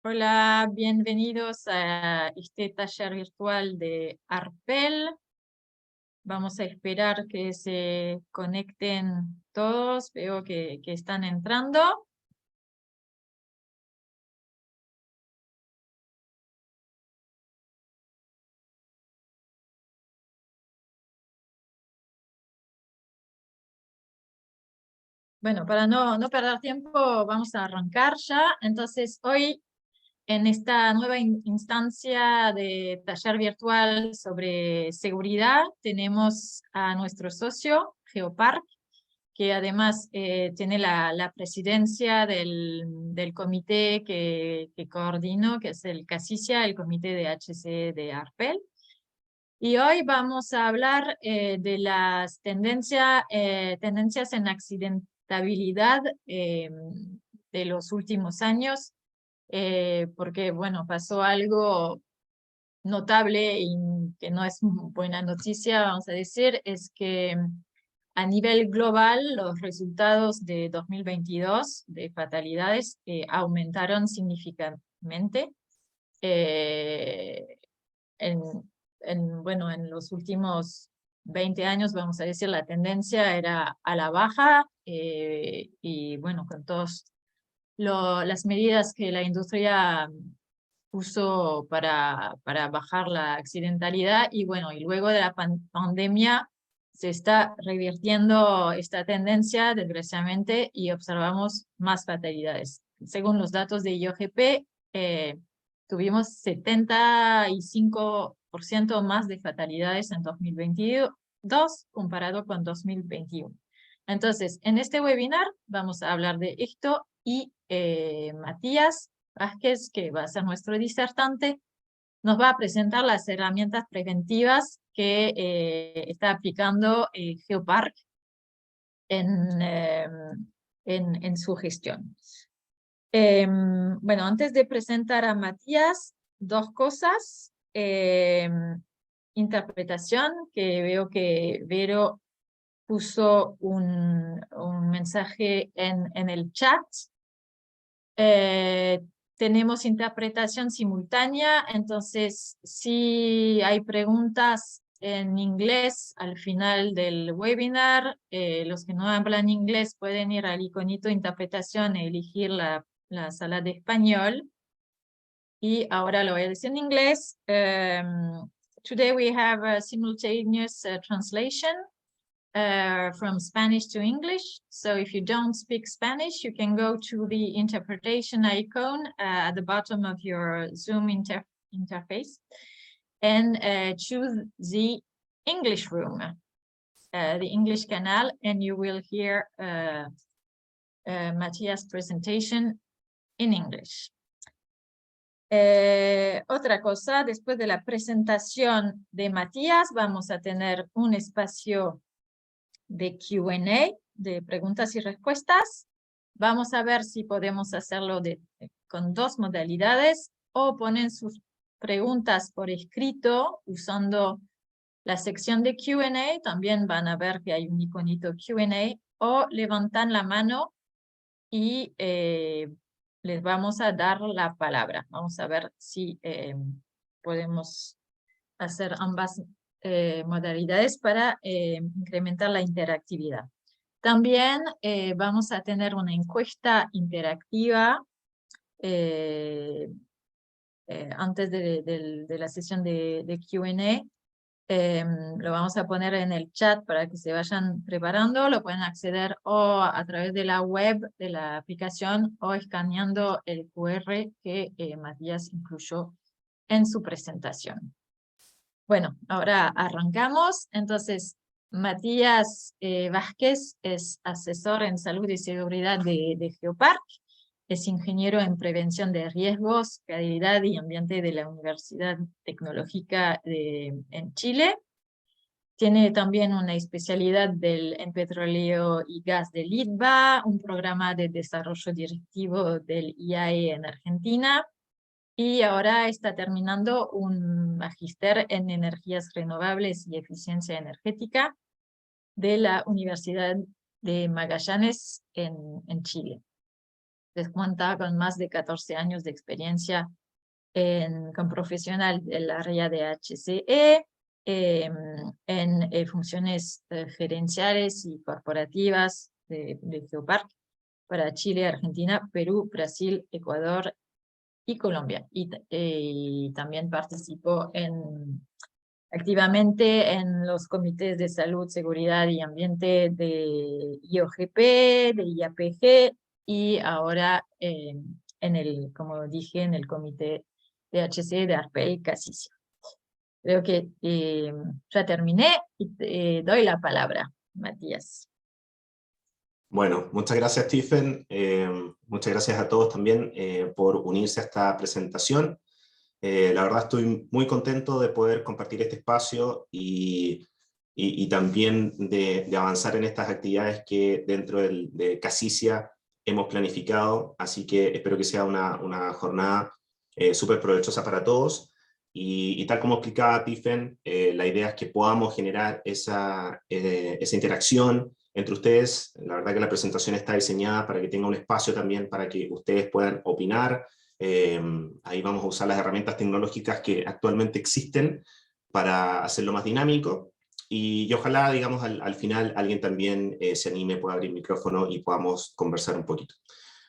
Hola, bienvenidos a este taller virtual de Arpel. Vamos a esperar que se conecten todos. Veo que están entrando. Bueno, para no perder tiempo, vamos a arrancar ya. Entonces, hoy en esta nueva instancia de taller virtual sobre seguridad, tenemos a nuestro socio, Geopark, que además tiene la presidencia del comité que coordino, que es el CASICIA, el comité de HC de Arpel. Y hoy vamos a hablar de las tendencias en accidentabilidad de los últimos años, porque, bueno, pasó algo notable y que no es buena noticia, vamos a decir, es que a nivel global los resultados de 2022 de fatalidades aumentaron significativamente. Eh, en, bueno, en los últimos 20 años, vamos a decir, la tendencia era a la baja y bueno, con todas las medidas que la industria puso para bajar la accidentalidad y bueno, y luego de la pandemia se está revirtiendo esta tendencia, desgraciadamente, y observamos más fatalidades. Según los datos de IOGP, tuvimos 75% más de fatalidades en 2022 comparado con 2021. Entonces, en este webinar vamos a hablar de esto y Matías Vázquez, que va a ser nuestro disertante, nos va a presentar las herramientas preventivas que está aplicando Geopark en, eh, en su gestión. Bueno, antes de presentar a Matías, dos cosas. Interpretación, que veo que Vero puso un mensaje en el chat. Tenemos interpretación simultánea, entonces si hay preguntas en inglés al final del webinar, los que no hablan inglés pueden ir al iconito interpretación e elegir la sala de español. Y ahora lo voy a decir en inglés. Today we have a simultaneous translation from Spanish to English. So if you don't speak Spanish, you can go to the interpretation icon at the bottom of your Zoom interface and choose the English room, the English canal, and you will hear Matías' presentation in English. Otra cosa, después de la presentación de Matías, vamos a tener un espacio de Q&A, de preguntas y respuestas. Vamos a ver si podemos hacerlo con dos modalidades, o ponen sus preguntas por escrito usando la sección de Q&A, también van a ver que hay un iconito Q&A, o levantan la mano y les vamos a dar la palabra. Vamos a ver si podemos hacer ambas modalidades para incrementar la interactividad. También vamos a tener una encuesta interactiva antes de la sesión de Q&A. Lo vamos a poner en el chat para que se vayan preparando. Lo pueden acceder o a través de la web de la aplicación o escaneando el QR que Matías incluyó en su presentación. Bueno, ahora arrancamos. Entonces, Matías Vázquez es asesor en salud y seguridad de Geopark, es ingeniero en prevención de riesgos, calidad y ambiente de la Universidad Tecnológica en Chile. Tiene también una especialidad en petróleo y gas del ITBA, un programa de desarrollo directivo del IAE en Argentina, y ahora está terminando un magíster en energías renovables y eficiencia energética de la Universidad de Magallanes en Chile. les cuenta con más de 14 años de experiencia como profesional del área de HCE, en funciones gerenciales y corporativas de Geopark para Chile, Argentina, Perú, Brasil, Ecuador y Colombia. Y también participó activamente en los comités de salud, seguridad y ambiente de IOGP, de IAPG, y ahora como dije, en el comité de HC de ARPEL y Casicia. Creo que ya terminé y te doy la palabra, Matías. Bueno, muchas gracias, Stephen. Muchas gracias a todos también por unirse a esta presentación. La verdad estoy muy contento de poder compartir este espacio y también de avanzar en estas actividades que dentro de Casicia hemos planificado, así que espero que sea una jornada súper provechosa para todos. Y tal como explicaba Tiffen, la idea es que podamos generar esa interacción entre ustedes. La verdad que la presentación está diseñada para que tenga un espacio también para que ustedes puedan opinar. Ahí vamos a usar las herramientas tecnológicas que actualmente existen para hacerlo más dinámico. Y ojalá, digamos, al final alguien también se anime, pueda abrir el micrófono y podamos conversar un poquito.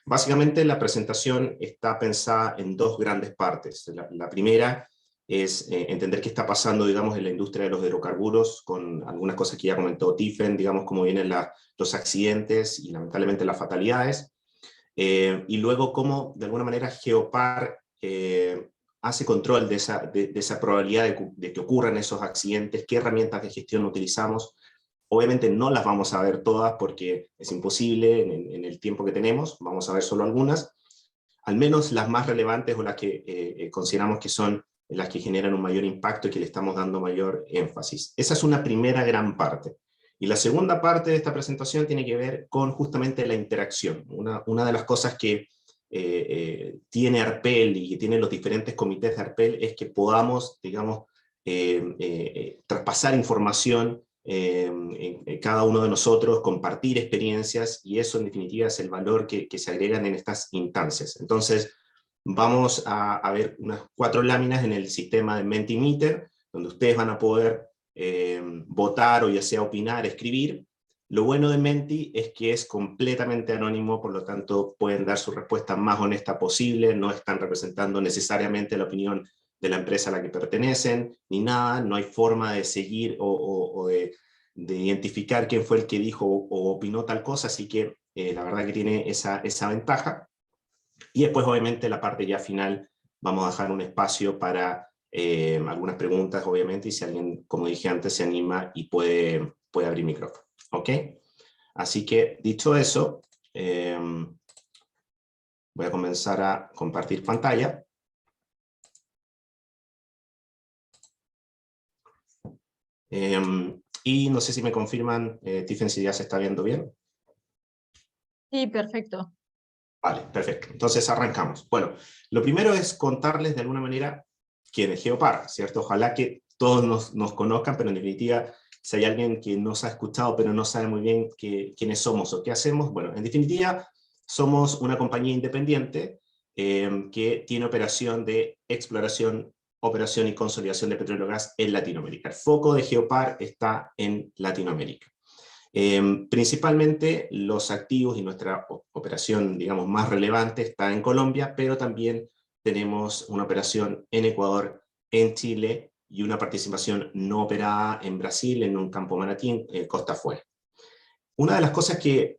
Básicamente la presentación está pensada en dos grandes partes. La primera es entender qué está pasando, digamos, en la industria de los hidrocarburos, con algunas cosas que ya comentó Tiffen, digamos, cómo vienen los accidentes y lamentablemente las fatalidades. Y luego cómo, de alguna manera, Geopar hace control de esa probabilidad de que ocurran esos accidentes, qué herramientas de gestión utilizamos. Obviamente no las vamos a ver todas porque es imposible en el tiempo que tenemos, vamos a ver solo algunas, al menos las más relevantes o las que consideramos que son las que generan un mayor impacto y que le estamos dando mayor énfasis. Esa es una primera gran parte. Y la segunda parte de esta presentación tiene que ver con justamente la interacción. Una de las cosas que tiene ARPEL y que tienen los diferentes comités de ARPEL es que podamos, digamos, traspasar información en cada uno de nosotros, compartir experiencias, y eso en definitiva es el valor que se agregan en estas instancias. Entonces, vamos a ver unas 4 láminas en el sistema de Mentimeter, donde ustedes van a poder votar o ya sea opinar, escribir. Lo bueno de Menti es que es completamente anónimo, por lo tanto pueden dar su respuesta más honesta posible, no están representando necesariamente la opinión de la empresa a la que pertenecen, ni nada, no hay forma de seguir o de identificar quién fue el que dijo o opinó tal cosa, así que la verdad que tiene esa ventaja. Y después obviamente la parte ya final vamos a dejar un espacio para algunas preguntas obviamente, y si alguien, como dije antes, se anima y puede abrir micrófono, ¿ok? Así que dicho eso, voy a comenzar a compartir pantalla. Y no sé si me confirman, Tiffen, si ya se está viendo bien. Sí, perfecto. Vale, perfecto. Entonces arrancamos. Bueno, lo primero es contarles de alguna manera quién es Geopar, ¿cierto? Ojalá que todos nos conozcan, pero en definitiva, si hay alguien que nos ha escuchado pero no sabe muy bien quiénes somos o qué hacemos, bueno, en definitiva, somos una compañía independiente que tiene operación de exploración, operación y consolidación de petróleo y gas en Latinoamérica. El foco de Geopar está en Latinoamérica. Principalmente los activos y nuestra operación, digamos, más relevante está en Colombia, pero también tenemos una operación en Ecuador, en Chile, y una participación no operada en Brasil, en un campo manatí, costa afuera. Una de las cosas que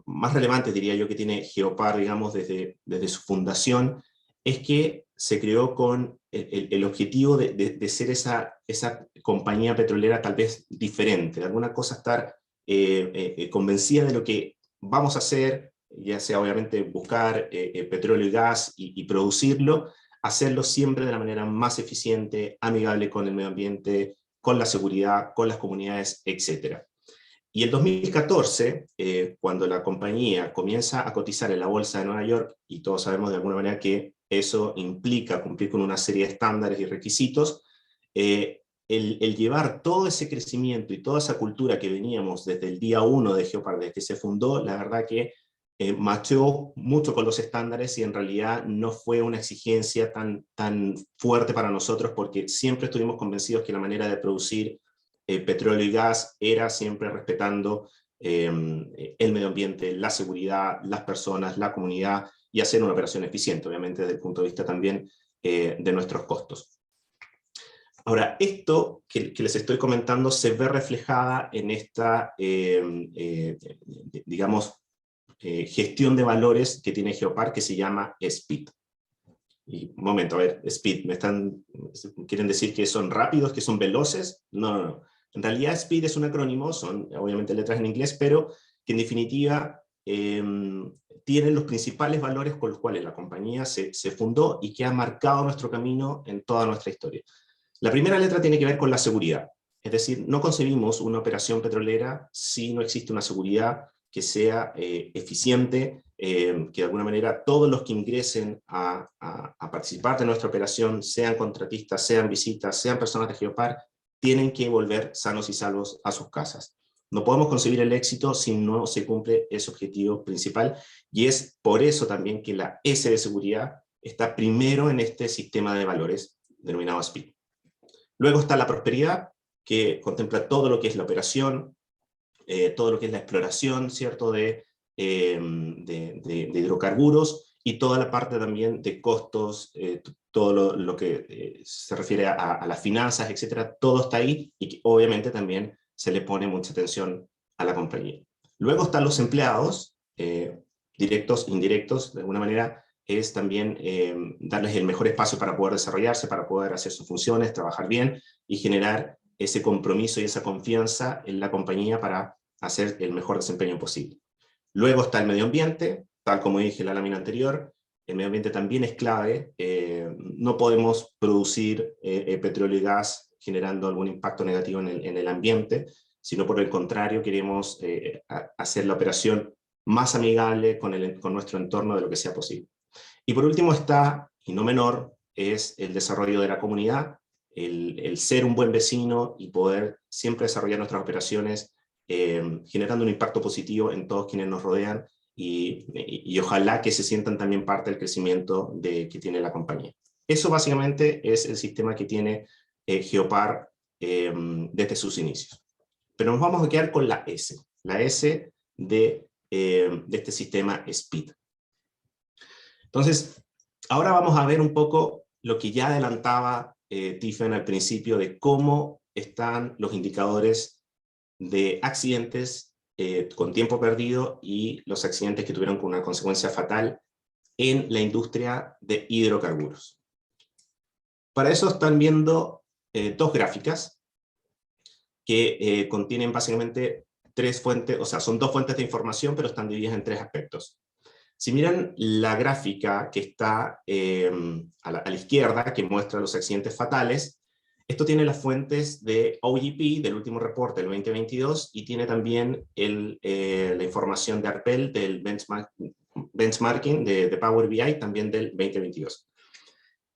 más relevantes, diría yo, que tiene Geopar, digamos, desde su fundación, es que se creó con el objetivo de ser esa compañía petrolera tal vez diferente, de alguna cosa estar convencida de lo que vamos a hacer, ya sea obviamente buscar petróleo y gas y producirlo, hacerlo siempre de la manera más eficiente, amigable con el medio ambiente, con la seguridad, con las comunidades, etc. Y el 2014, cuando la compañía comienza a cotizar en la bolsa de Nueva York, y todos sabemos de alguna manera que eso implica cumplir con una serie de estándares y requisitos, el llevar todo ese crecimiento y toda esa cultura que veníamos desde el día 1 de Geopar, desde que se fundó, la verdad que macheó mucho con los estándares y en realidad no fue una exigencia tan fuerte para nosotros, porque siempre estuvimos convencidos que la manera de producir petróleo y gas era siempre respetando el medio ambiente, la seguridad, las personas, la comunidad, y hacer una operación eficiente, obviamente desde el punto de vista también de nuestros costos. Ahora, esto que les estoy comentando se ve reflejada en esta, digamos, gestión de valores que tiene Geopar, que se llama SPEED. Y un momento, a ver, SPEED, ¿quieren decir que son rápidos, que son veloces? No, no, no. En realidad SPEED es un acrónimo, son obviamente letras en inglés, pero que en definitiva tienen los principales valores con los cuales la compañía se fundó y que ha marcado nuestro camino en toda nuestra historia. La primera letra tiene que ver con la seguridad. Es decir, no concebimos una operación petrolera si no existe una seguridad que sea eficiente, que de alguna manera todos los que ingresen a participar de nuestra operación, sean contratistas, sean visitas, sean personas de Geopar, tienen que volver sanos y salvos a sus casas. No podemos concebir el éxito si no se cumple ese objetivo principal, y es por eso también que la S de seguridad está primero en este sistema de valores denominado SPEED. Luego está la prosperidad, que contempla todo lo que es la operación, todo lo que es la exploración, ¿cierto?, de hidrocarburos, y toda la parte también de costos, todo lo que se refiere a las finanzas, etcétera, todo está ahí, y que obviamente también se le pone mucha atención a la compañía. Luego están los empleados, directos, indirectos, de alguna manera es también darles el mejor espacio para poder desarrollarse, para poder hacer sus funciones, trabajar bien y generar ese compromiso y esa confianza en la compañía para hacer el mejor desempeño posible. Luego está el medio ambiente, tal como dije en la lámina anterior, el medio ambiente también es clave. No podemos producir petróleo y gas generando algún impacto negativo en el ambiente, sino por el contrario queremos hacer la operación más amigable con nuestro entorno de lo que sea posible. Y por último está, y no menor, es el desarrollo de la comunidad, el ser un buen vecino y poder siempre desarrollar nuestras operaciones generando un impacto positivo en todos quienes nos rodean, y ojalá que se sientan también parte del crecimiento que tiene la compañía. Eso básicamente es el sistema que tiene Geopar desde sus inicios. Pero nos vamos a quedar con la S de este sistema SPEED. Entonces, ahora vamos a ver un poco lo que ya adelantaba Tiffen al principio de cómo están los indicadores de accidentes con tiempo perdido y los accidentes que tuvieron una consecuencia fatal en la industria de hidrocarburos. Para eso están viendo dos gráficas que contienen básicamente tres fuentes, o sea, son dos fuentes de información, pero están divididas en tres aspectos. Si miran la gráfica que está a la izquierda, que muestra los accidentes fatales, esto tiene las fuentes de OGP, del último reporte del 2022, y tiene también la información de ARPEL, del benchmarking de Power BI, también del 2022.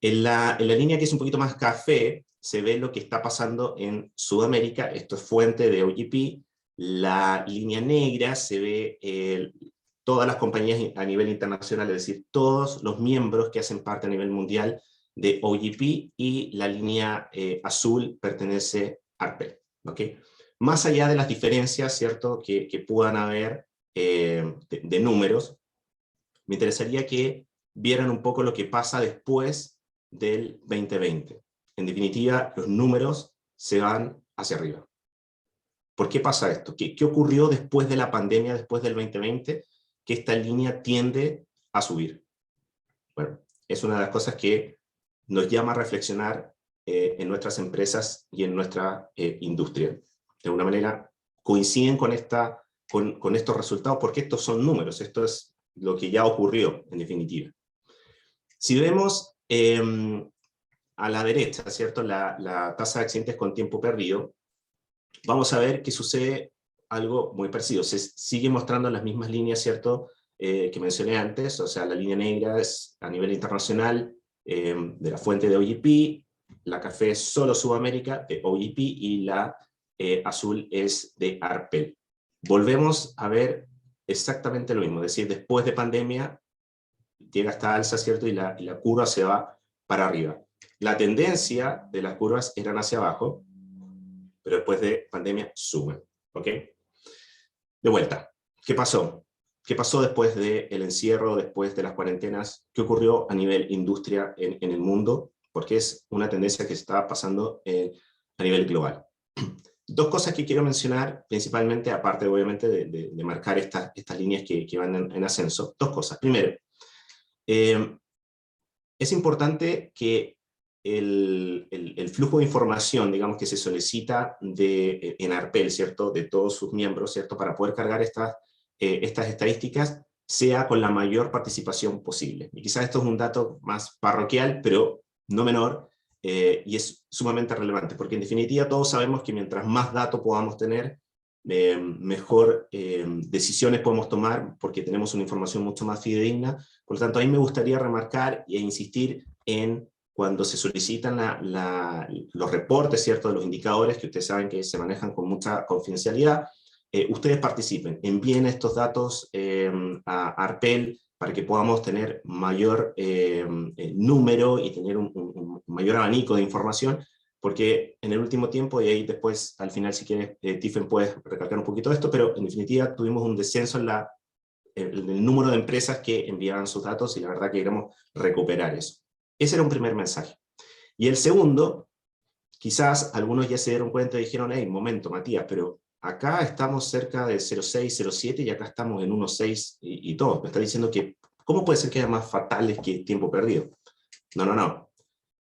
En la línea que es un poquito más café, se ve lo que está pasando en Sudamérica. Esto es fuente de OGP. La línea negra se ve todas las compañías a nivel internacional, es decir, todos los miembros que hacen parte a nivel mundial de OGP, y la línea azul pertenece a ARPEL, ¿okay? Más allá de las diferencias, ¿cierto?, que puedan haber de números, me interesaría que vieran un poco lo que pasa después del 2020. En definitiva, los números se van hacia arriba. ¿Por qué pasa esto? ¿Qué ocurrió después de la pandemia, después del 2020? Que esta línea tiende a subir. Bueno, es una de las cosas que nos llama a reflexionar en nuestras empresas y en nuestra industria. De alguna manera coinciden con estos resultados, porque estos son números, esto es lo que ya ocurrió en definitiva. Si vemos a la derecha, ¿cierto?, la tasa de accidentes con tiempo perdido, vamos a ver que sucede algo muy parecido. Se sigue mostrando las mismas líneas, ¿cierto?, que mencioné antes. O sea, la línea negra es a nivel internacional de la fuente de OGP, la café es solo Sudamérica de OGP, y la azul es de ARPEL. Volvemos a ver exactamente lo mismo, es decir, después de pandemia llega esta alza, ¿cierto? Y la curva se va para arriba. La tendencia de las curvas eran hacia abajo, pero después de pandemia suben, ¿ok? De vuelta, ¿qué pasó? ¿Qué pasó después del encierro, después de las cuarentenas? ¿Qué ocurrió a nivel industria en el mundo? Porque es una tendencia que se está pasando a nivel global. Dos cosas que quiero mencionar, principalmente, aparte obviamente de marcar estas líneas que van en ascenso. Dos cosas. Primero, es importante que el flujo de información, digamos, que se solicita en Arpel, ¿cierto?, de todos sus miembros, ¿cierto?, para poder cargar estas estadísticas, sea con la mayor participación posible. Y quizás esto es un dato más parroquial, pero no menor, y es sumamente relevante, porque en definitiva todos sabemos que mientras más datos podamos tener, mejor decisiones podemos tomar, porque tenemos una información mucho más fidedigna. Por lo tanto, a mí me gustaría remarcar e insistir en cuando se solicitan los reportes, ¿cierto?, de los indicadores, que ustedes saben que se manejan con mucha confidencialidad, ustedes participen, envíen estos datos a Arpel para que podamos tener mayor número y tener un mayor abanico de información, porque en el último tiempo, y ahí después, al final, si quieres, Tiffen, puedes recalcar un poquito de esto, pero en definitiva tuvimos un descenso en el número de empresas que enviaban sus datos, y la verdad que queremos recuperar eso. Ese era un primer mensaje. Y el segundo, quizás algunos ya se dieron cuenta y dijeron, hey, momento, Matías, pero acá estamos cerca de 0,6, 0,7 y acá estamos en 1,6 y todo. Me está diciendo que, ¿cómo puede ser que haya más fatales que tiempo perdido? No.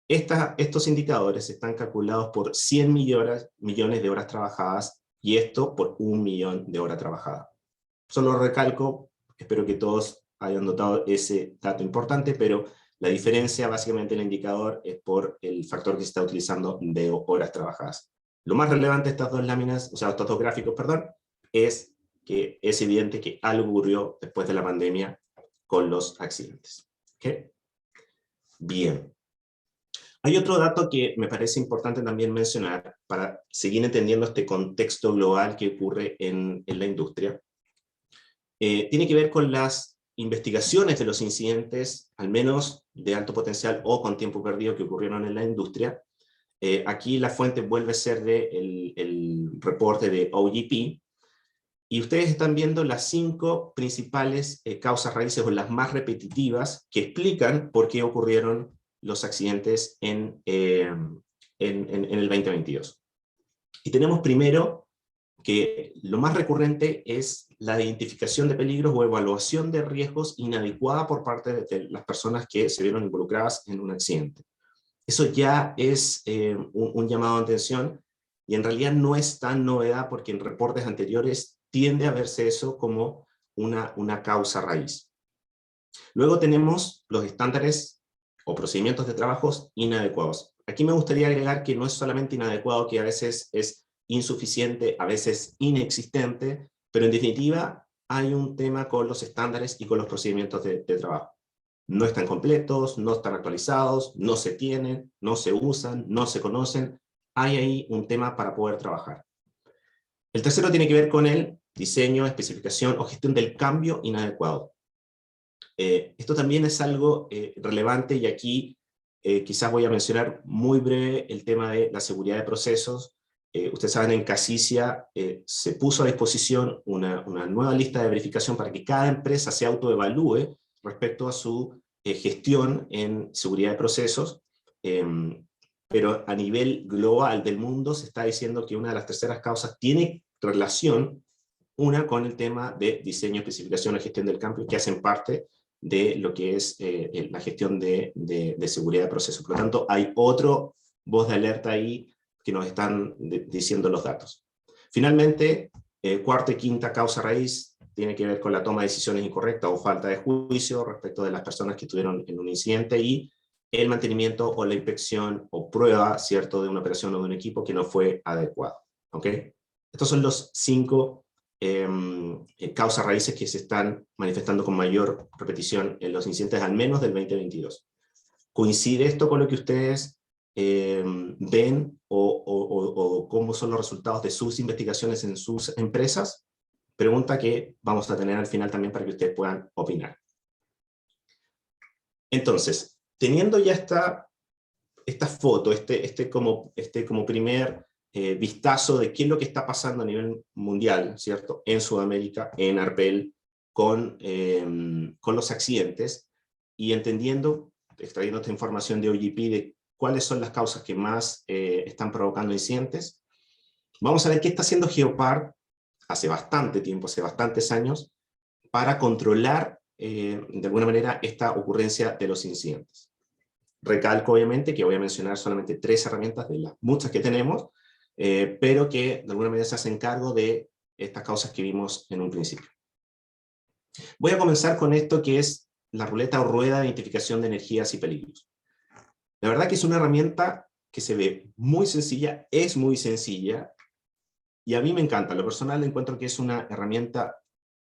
Estos indicadores están calculados por 100 millones de horas trabajadas, y esto por 1 millón de horas trabajadas. Solo recalco, espero que todos hayan notado ese dato importante, pero la diferencia básicamente en el indicador es por el factor que se está utilizando de horas trabajadas. Lo más relevante de estas dos láminas, o sea, estos dos gráficos, perdón, es que es evidente que algo ocurrió después de la pandemia con los accidentes. ¿Okay? Bien. Hay otro dato que me parece importante también mencionar para seguir entendiendo este contexto global que ocurre en la industria. Tiene que ver con las investigaciones de los incidentes, al menos de alto potencial o con tiempo perdido, que ocurrieron en la industria. Aquí la fuente vuelve a ser el reporte de OGP, y ustedes están viendo las 5 principales causas raíces, o las más repetitivas, que explican por qué ocurrieron los accidentes en el 2022. Y tenemos primero que lo más recurrente es la identificación de peligros o evaluación de riesgos inadecuada por parte de las personas que se vieron involucradas en un accidente. Eso ya es un llamado de atención, y en realidad no es tan novedad, porque en reportes anteriores tiende a verse eso como una causa raíz. Luego tenemos los estándares o procedimientos de trabajos inadecuados. Aquí me gustaría agregar que no es solamente inadecuado, que a veces es insuficiente, a veces inexistente, pero en definitiva hay un tema con los estándares y con los procedimientos de trabajo. No están completos, no están actualizados, no se tienen, no se usan, no se conocen. Hay ahí un tema para poder trabajar. El tercero tiene que ver con el diseño, especificación o gestión del cambio inadecuado. Esto también es algo relevante, y aquí quizás voy a mencionar muy breve el tema de la seguridad de procesos. Ustedes saben, en Casicia se puso a disposición una nueva lista de verificación para que cada empresa se autoevalúe respecto a su gestión en seguridad de procesos, pero a nivel global del mundo se está diciendo que una de las terceras causas tiene relación, una con el tema de diseño, especificación y gestión del cambio, que hacen parte de lo que es la gestión de seguridad de procesos. Por lo tanto, hay otro voz de alerta ahí que nos están diciendo los datos. Finalmente, cuarta y quinta causa raíz tiene que ver con la toma de decisiones incorrectas o falta de juicio respecto de las personas que estuvieron en un incidente, y el mantenimiento o la inspección o prueba, ¿cierto?, de una operación o de un equipo que no fue adecuado. ¿Ok? Estos son los 5 causas raíces que se están manifestando con mayor repetición en los incidentes, al menos del 2022. ¿Coincide esto con lo que ustedes ven o cómo son los resultados de sus investigaciones en sus empresas? pregunta que vamos a tener al final también para que ustedes puedan opinar. Entonces, teniendo ya esta foto, este como primer vistazo de qué es lo que está pasando a nivel mundial, ¿cierto? En Sudamérica, en Arpel, con los accidentes, y entendiendo, extrayendo esta información de OGP de cuáles son las causas que más están provocando incidentes, vamos a ver qué está haciendo Geopar hace bastante tiempo, hace bastantes años, para controlar de alguna manera esta ocurrencia de los incidentes. Recalco obviamente que voy a mencionar solamente 3 herramientas de las muchas que tenemos, pero que de alguna manera se hacen cargo de estas causas que vimos en un principio. Voy a comenzar con esto que es la ruleta o rueda de identificación de energías y peligros. La verdad que es una herramienta que se ve muy sencilla, es muy sencilla, y a mí me encanta. Lo personal encuentro que es una herramienta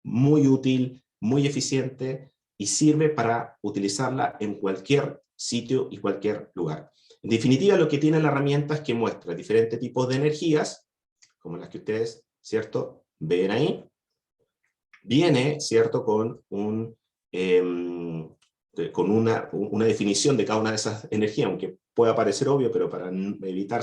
muy útil, muy eficiente, y sirve para utilizarla en cualquier sitio y cualquier lugar. En definitiva, lo que tiene la herramienta es que muestra diferentes tipos de energías, como las que ustedes, ¿cierto?, ven ahí. Viene, ¿cierto?, con una definición de cada una de esas energías, aunque pueda parecer obvio, pero para evitar,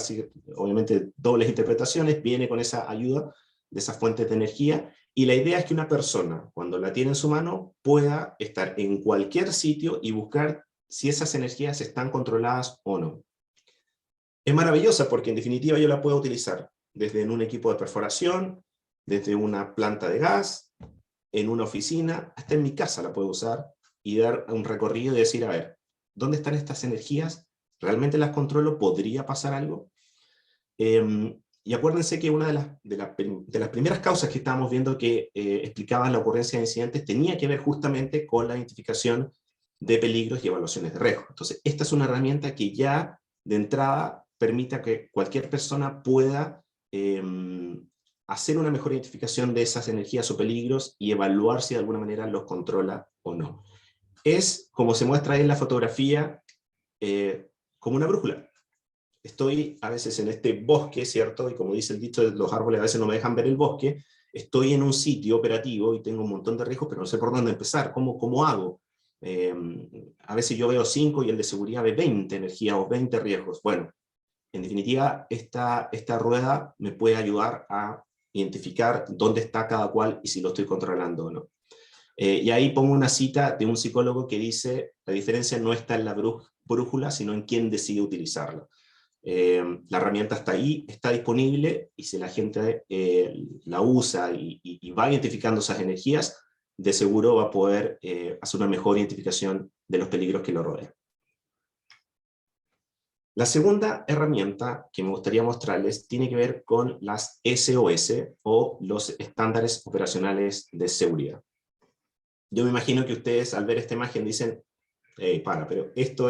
obviamente, dobles interpretaciones, viene con esa ayuda de esas fuentes de energía, y la idea es que una persona, cuando la tiene en su mano, pueda estar en cualquier sitio y buscar si esas energías están controladas o no. Es maravillosa porque en definitiva yo la puedo utilizar desde en un equipo de perforación, desde una planta de gas, en una oficina, hasta en mi casa la puedo usar y dar un recorrido y decir, a ver, ¿dónde están estas energías? ¿Realmente las controlo? ¿Podría pasar algo? Y acuérdense que una de las primeras causas que estábamos viendo que explicaban la ocurrencia de incidentes tenía que ver justamente con la identificación de peligros y evaluaciones de riesgo. Entonces, esta es una herramienta que ya de entrada permite que cualquier persona pueda hacer una mejor identificación de esas energías o peligros y evaluar si de alguna manera los controla o no. Es, como se muestra ahí en la fotografía, como una brújula. Estoy a veces en este bosque, ¿cierto? Y como dice el dicho, los árboles a veces no me dejan ver el bosque. Estoy en un sitio operativo y tengo un montón de riesgos, pero no sé por dónde empezar. ¿Cómo hago? A veces yo veo 5 y el de seguridad ve 20 energías o 20 riesgos. Bueno, en definitiva, esta rueda me puede ayudar a identificar dónde está cada cual y si lo estoy controlando o no. Y ahí pongo una cita de un psicólogo que dice, la diferencia no está en la brújula, sino en quién decide utilizarla. La herramienta está ahí, está disponible, y si la gente la usa y va identificando esas energías, de seguro va a poder hacer una mejor identificación de los peligros que lo rodean. La segunda herramienta que me gustaría mostrarles tiene que ver con las SOS, o los estándares operacionales de seguridad. Yo me imagino que ustedes al ver esta imagen dicen, pero esto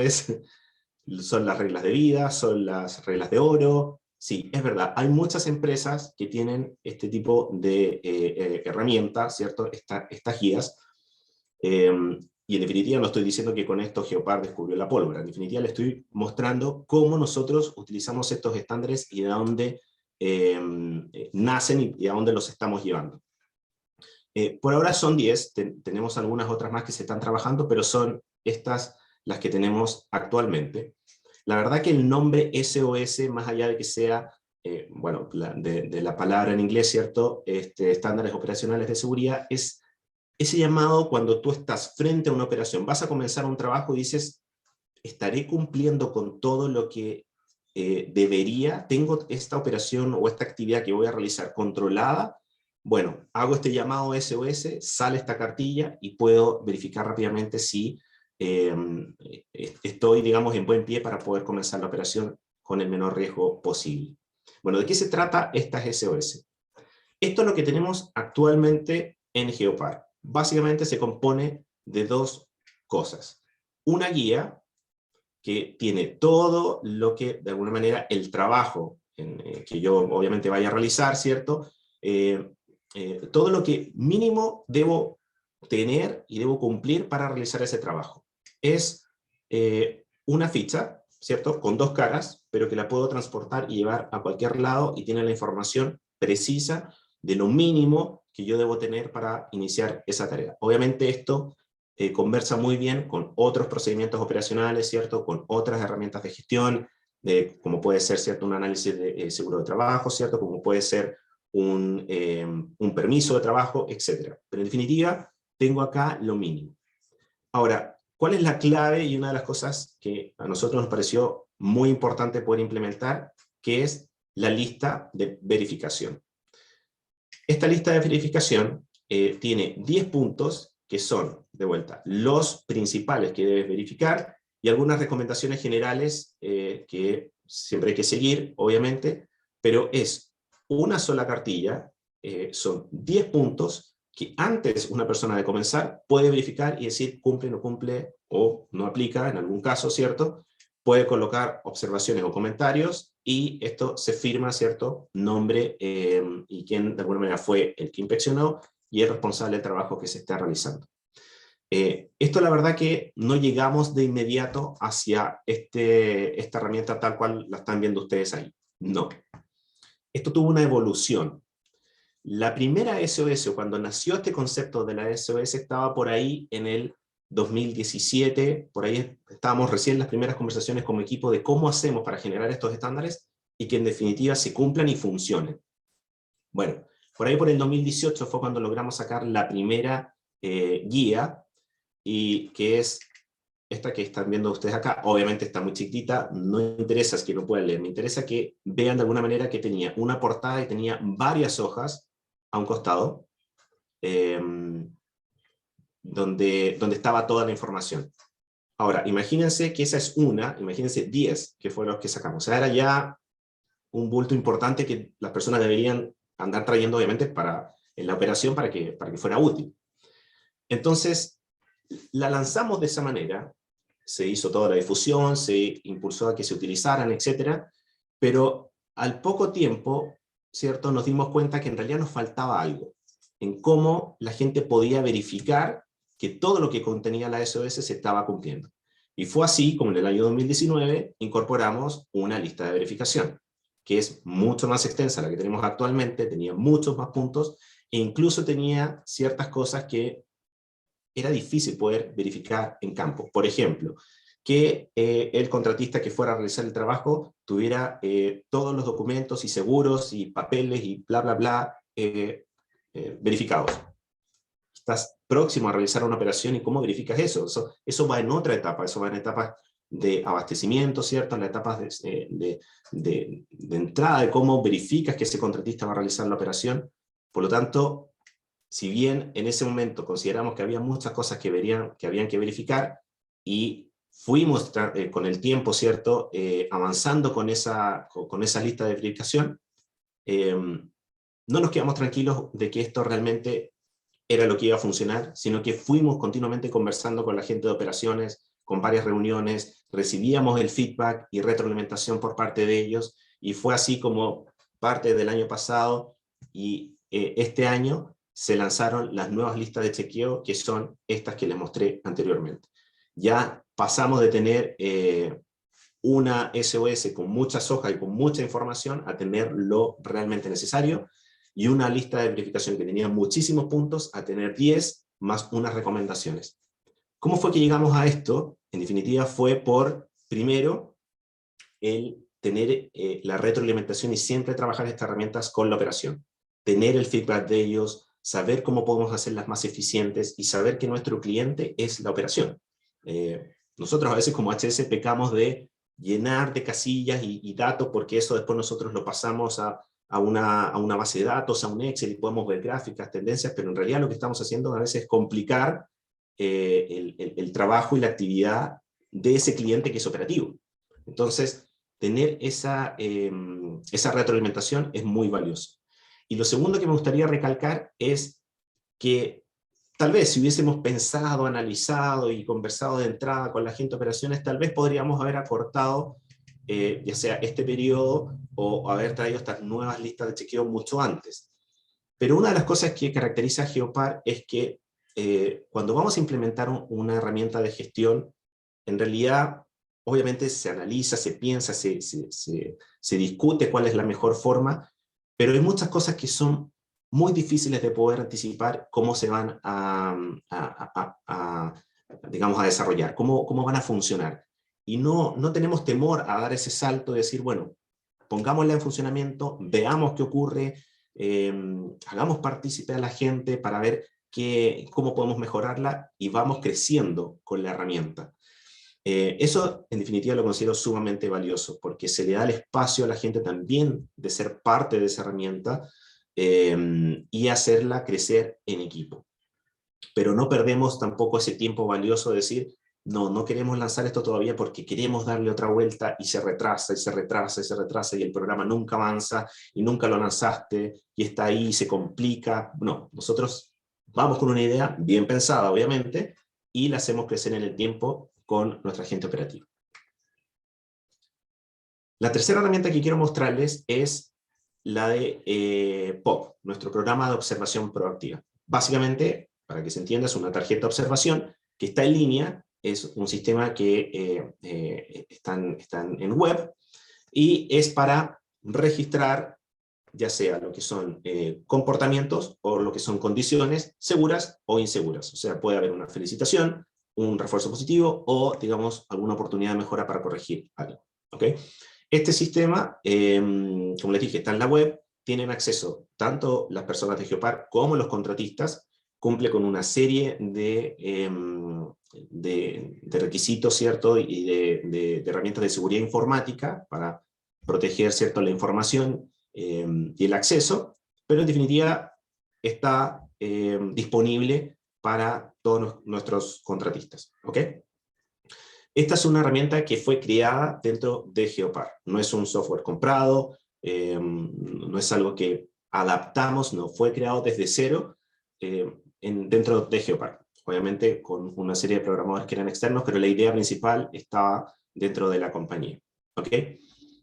son las reglas de vida, son las reglas de oro. Sí, es verdad, hay muchas empresas que tienen este tipo de herramientas, ¿cierto? Estas guías. Y en definitiva no estoy diciendo que con esto Geopar descubrió la pólvora, en definitiva le estoy mostrando cómo nosotros utilizamos estos estándares y de dónde nacen y a dónde los estamos llevando. Por ahora son 10, tenemos algunas otras más que se están trabajando, pero son estas las que tenemos actualmente. La verdad que el nombre SOS, más allá de que sea, bueno, de la palabra en inglés, ¿cierto? Estándares operacionales de seguridad, es ese llamado cuando tú estás frente a una operación, vas a comenzar un trabajo y dices, ¿estaré cumpliendo con todo lo que debería? ¿Tengo esta operación o esta actividad que voy a realizar controlada? Bueno, hago este llamado SOS, sale esta cartilla y puedo verificar rápidamente si estoy, digamos, en buen pie para poder comenzar la operación con el menor riesgo posible. Bueno, ¿de qué se trata estas SOS? Esto es lo que tenemos actualmente en Geopar. Básicamente se compone de 2 cosas. Una guía que tiene todo lo que, de alguna manera, el trabajo que yo obviamente vaya a realizar, ¿cierto? Todo lo que mínimo debo tener y debo cumplir para realizar ese trabajo. Es una ficha, ¿cierto? Con 2 caras, pero que la puedo transportar y llevar a cualquier lado y tiene la información precisa de lo mínimo que yo debo tener para iniciar esa tarea. Obviamente esto conversa muy bien con otros procedimientos operacionales, ¿cierto? Con otras herramientas de gestión, como puede ser, ¿cierto?, un análisis de seguro de trabajo, ¿cierto?, como puede ser un permiso de trabajo, etc. Pero en definitiva, tengo acá lo mínimo. Ahora, ¿cuál es la clave? Y una de las cosas que a nosotros nos pareció muy importante poder implementar, que es la lista de verificación. Esta lista de verificación tiene 10 puntos que son, de vuelta, los principales que debes verificar y algunas recomendaciones generales que siempre hay que seguir, obviamente, pero es una sola cartilla, son 10 puntos que antes una persona de comenzar puede verificar y decir cumple, no cumple o no aplica en algún caso, ¿cierto? Puede colocar observaciones o comentarios y esto se firma, ¿cierto? Nombre y quién de alguna manera fue el que inspeccionó y el responsable del trabajo que se está realizando. Esto la verdad que no llegamos de inmediato hacia esta herramienta tal cual la están viendo ustedes ahí. No. Esto tuvo una evolución. La primera SOS, cuando nació este concepto de la SOS, estaba por ahí en el 2017, por ahí estábamos recién en las primeras conversaciones como equipo de cómo hacemos para generar estos estándares y que en definitiva se cumplan y funcionen. Bueno, por ahí por el 2018 fue cuando logramos sacar la primera guía, y que es esta que están viendo ustedes acá. Obviamente está muy chiquitita, no me interesa, es que no puedan leer, me interesa que vean de alguna manera que tenía una portada y tenía varias hojas a un costado, donde estaba toda la información. Ahora, imagínense que esa es una, imagínense 10 que fueron los que sacamos. O sea, era ya un bulto importante que las personas deberían andar trayendo, obviamente, en la operación para que fuera útil. Entonces, la lanzamos de esa manera, se hizo toda la difusión, se impulsó a que se utilizaran, etc. Pero al poco tiempo, ¿cierto?, nos dimos cuenta que en realidad nos faltaba algo, en cómo la gente podía verificar que todo lo que contenía la SOS se estaba cumpliendo. Y fue así como en el año 2019 incorporamos una lista de verificación, que es mucho más extensa a la que tenemos actualmente, tenía muchos más puntos, e incluso tenía ciertas cosas que era difícil poder verificar en campo. Por ejemplo, que el contratista que fuera a realizar el trabajo tuviera todos los documentos y seguros y papeles y bla, bla, bla verificados. Estás próximo a realizar una operación y ¿cómo verificas eso? Eso va en otra etapa, eso va en etapas de abastecimiento, ¿cierto? En las etapas de entrada, de cómo verificas que ese contratista va a realizar la operación. Por lo tanto, si bien en ese momento consideramos que había muchas cosas que habían que verificar, y fuimos con el tiempo, ¿cierto?, avanzando con esa lista de verificación, no nos quedamos tranquilos de que esto realmente era lo que iba a funcionar, sino que fuimos continuamente conversando con la gente de operaciones, con varias reuniones, recibíamos el feedback y retroalimentación por parte de ellos, y fue así como parte del año pasado y este año se lanzaron las nuevas listas de chequeo, que son estas que les mostré anteriormente. Ya pasamos de tener una SOS con muchas hojas y con mucha información a tener lo realmente necesario, y una lista de verificación que tenía muchísimos puntos a tener 10 más unas recomendaciones. ¿Cómo fue que llegamos a esto? En definitiva fue por, primero, el tener la retroalimentación y siempre trabajar estas herramientas con la operación. Tener el feedback de ellos, saber cómo podemos hacerlas más eficientes y saber que nuestro cliente es la operación. Nosotros a veces como HS pecamos de llenar de casillas y datos, porque eso después nosotros lo pasamos a una base de datos, a un Excel, y podemos ver gráficas, tendencias, pero en realidad lo que estamos haciendo a veces es complicar el trabajo y la actividad de ese cliente que es operativo. Entonces, tener esa retroalimentación es muy valioso. Y lo segundo que me gustaría recalcar es que tal vez si hubiésemos pensado, analizado y conversado de entrada con la gente de operaciones, tal vez podríamos haber acortado ya sea este periodo o haber traído estas nuevas listas de chequeo mucho antes. Pero una de las cosas que caracteriza a Geopar es que cuando vamos a implementar una herramienta de gestión, en realidad obviamente se analiza, se piensa, se discute cuál es la mejor forma, pero hay muchas cosas que son muy difíciles de poder anticipar cómo se van digamos, a desarrollar, cómo van a funcionar. Y no tenemos temor a dar ese salto de decir, bueno, pongámosla en funcionamiento, veamos qué ocurre, hagamos partícipe a la gente para ver cómo podemos mejorarla y vamos creciendo con la herramienta. Eso, en definitiva, lo considero sumamente valioso, porque se le da el espacio a la gente también de ser parte de esa herramienta y hacerla crecer en equipo. Pero no perdemos tampoco ese tiempo valioso de decir, no queremos lanzar esto todavía porque queremos darle otra vuelta y se retrasa, y se retrasa, y se retrasa, y el programa nunca avanza, y nunca lo lanzaste, y está ahí, y se complica. No, nosotros vamos con una idea bien pensada, obviamente, y la hacemos crecer en el tiempo con nuestra gente operativa. La tercera herramienta que quiero mostrarles es la de POP, nuestro programa de observación proactiva. Básicamente, para que se entienda, es una tarjeta de observación que está en línea, es un sistema que están en web, y es para registrar ya sea lo que son comportamientos o lo que son condiciones seguras o inseguras. O sea, puede haber una felicitación, un refuerzo positivo o, digamos, alguna oportunidad de mejora para corregir algo. ¿Okay? Este sistema, como les dije, está en la web, tienen acceso tanto las personas de Geopar como los contratistas, cumple con una serie de requisitos, ¿cierto? Y de herramientas de seguridad informática para proteger, ¿cierto?, la información y el acceso, pero en definitiva está disponible para todos nuestros contratistas. ¿Ok? Esta es una herramienta que fue creada dentro de Geopar. No es un software comprado, no es algo que adaptamos, no fue creado desde cero dentro de Geopar. Obviamente con una serie de programadores que eran externos, pero la idea principal estaba dentro de la compañía. ¿Ok?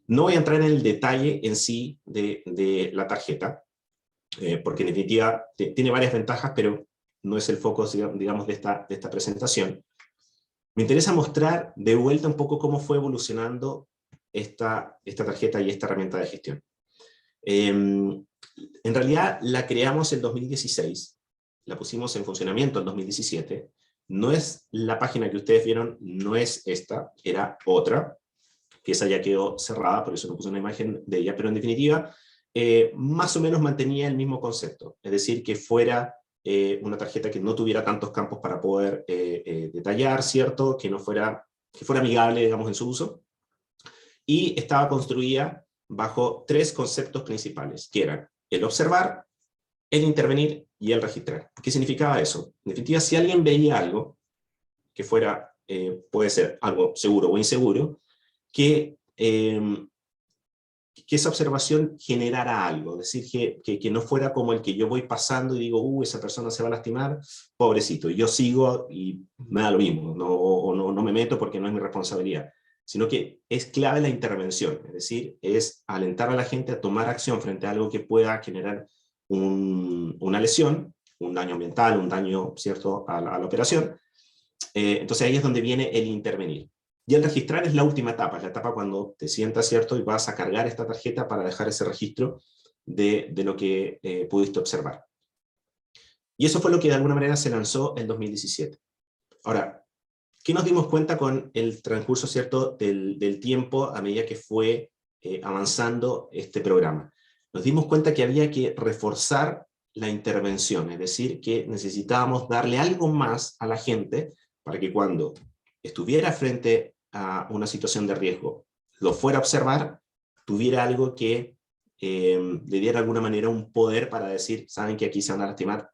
No voy a entrar en el detalle en sí de la tarjeta, porque en definitiva tiene varias ventajas, pero no es el foco, digamos, de esta presentación. Me interesa mostrar de vuelta un poco cómo fue evolucionando esta tarjeta y esta herramienta de gestión. En realidad la creamos en 2016, la pusimos en funcionamiento en 2017, no es la página que ustedes vieron, no es esta, era otra, que esa ya quedó cerrada, por eso no puse una imagen de ella, pero en definitiva, más o menos mantenía el mismo concepto, es decir, que fuera una tarjeta que no tuviera tantos campos para poder detallar, ¿cierto? Que fuera amigable, digamos, en su uso, y estaba construida bajo 3 conceptos principales, que eran el observar, el intervenir y el registrar. ¿Qué significaba eso? En definitiva, si alguien veía algo que fuera, puede ser algo seguro o inseguro, que esa observación generara algo, es decir, que no fuera como el que yo voy pasando y digo, esa persona se va a lastimar, pobrecito, y yo sigo y me da lo mismo, no me meto porque no es mi responsabilidad, sino que es clave la intervención, es decir, es alentar a la gente a tomar acción frente a algo que pueda generar una lesión, un daño ambiental, un daño, ¿cierto?, a la operación. Entonces ahí es donde viene el intervenir. Y el registrar es la última etapa, es la etapa cuando te sientas, ¿cierto?, y vas a cargar esta tarjeta para dejar ese registro de lo que pudiste observar. Y eso fue lo que de alguna manera se lanzó en 2017. Ahora, ¿qué nos dimos cuenta con el transcurso, ¿cierto?, del tiempo a medida que fue avanzando este programa? Nos dimos cuenta que había que reforzar la intervención, es decir, que necesitábamos darle algo más a la gente para que cuando estuviera frente a una situación de riesgo, lo fuera a observar, tuviera algo que le diera de alguna manera un poder para decir, saben que aquí se van a lastimar,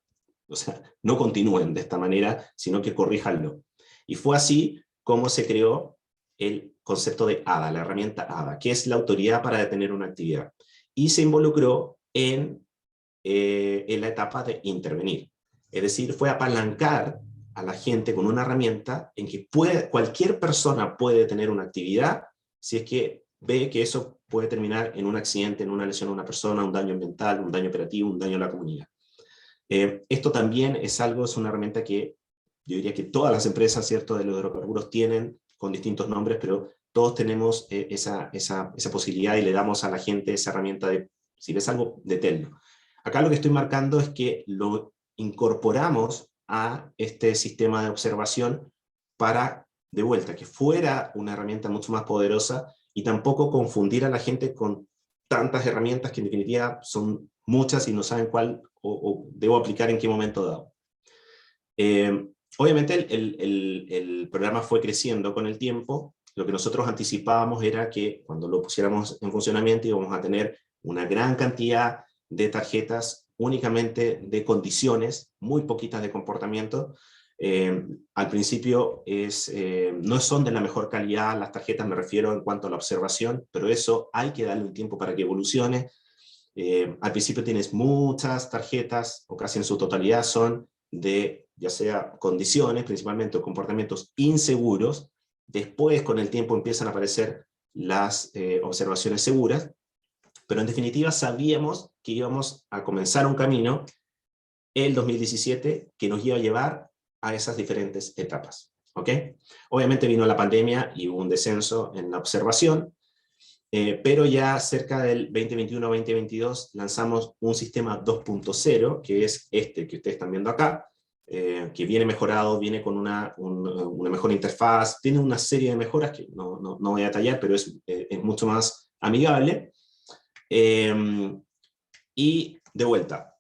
o sea, no continúen de esta manera, sino que corríjanlo. Y fue así como se creó el concepto de ADA, la herramienta ADA, que es la autoridad para detener una actividad. Y se involucró en la etapa de intervenir. Es decir, fue apalancar a la gente con una herramienta en que cualquier persona puede tener una actividad si es que ve que eso puede terminar en un accidente, en una lesión a una persona, un daño ambiental, un daño operativo, un daño a la comunidad. Esto también es una herramienta que yo diría que todas las empresas, ¿cierto?, de los hidrocarburos tienen con distintos nombres, pero todos tenemos esa posibilidad y le damos a la gente esa herramienta de, si ves algo, deténlo. Acá lo que estoy marcando es que lo incorporamos a este sistema de observación para, de vuelta, que fuera una herramienta mucho más poderosa y tampoco confundir a la gente con tantas herramientas que en definitiva son muchas y no saben cuál o debo aplicar en qué momento dado. Obviamente el programa fue creciendo con el tiempo. Lo que nosotros anticipábamos era que cuando lo pusiéramos en funcionamiento íbamos a tener una gran cantidad de tarjetas únicamente de condiciones, muy poquitas de comportamiento. Al principio no son de la mejor calidad las tarjetas, me refiero en cuanto a la observación, pero eso hay que darle un tiempo para que evolucione. Al principio tienes muchas tarjetas, o casi en su totalidad son de ya sea condiciones, principalmente, o comportamientos inseguros. Después, con el tiempo, empiezan a aparecer las observaciones seguras, pero en definitiva sabíamos que íbamos a comenzar un camino el 2017 que nos iba a llevar a esas diferentes etapas. ¿Ok? Obviamente vino la pandemia y hubo un descenso en la observación, pero ya cerca del 2021-2022 lanzamos un sistema 2.0, que es este que ustedes están viendo acá, que viene mejorado, viene con una mejor interfaz, tiene una serie de mejoras que no voy a detallar, pero es mucho más amigable. Y de vuelta,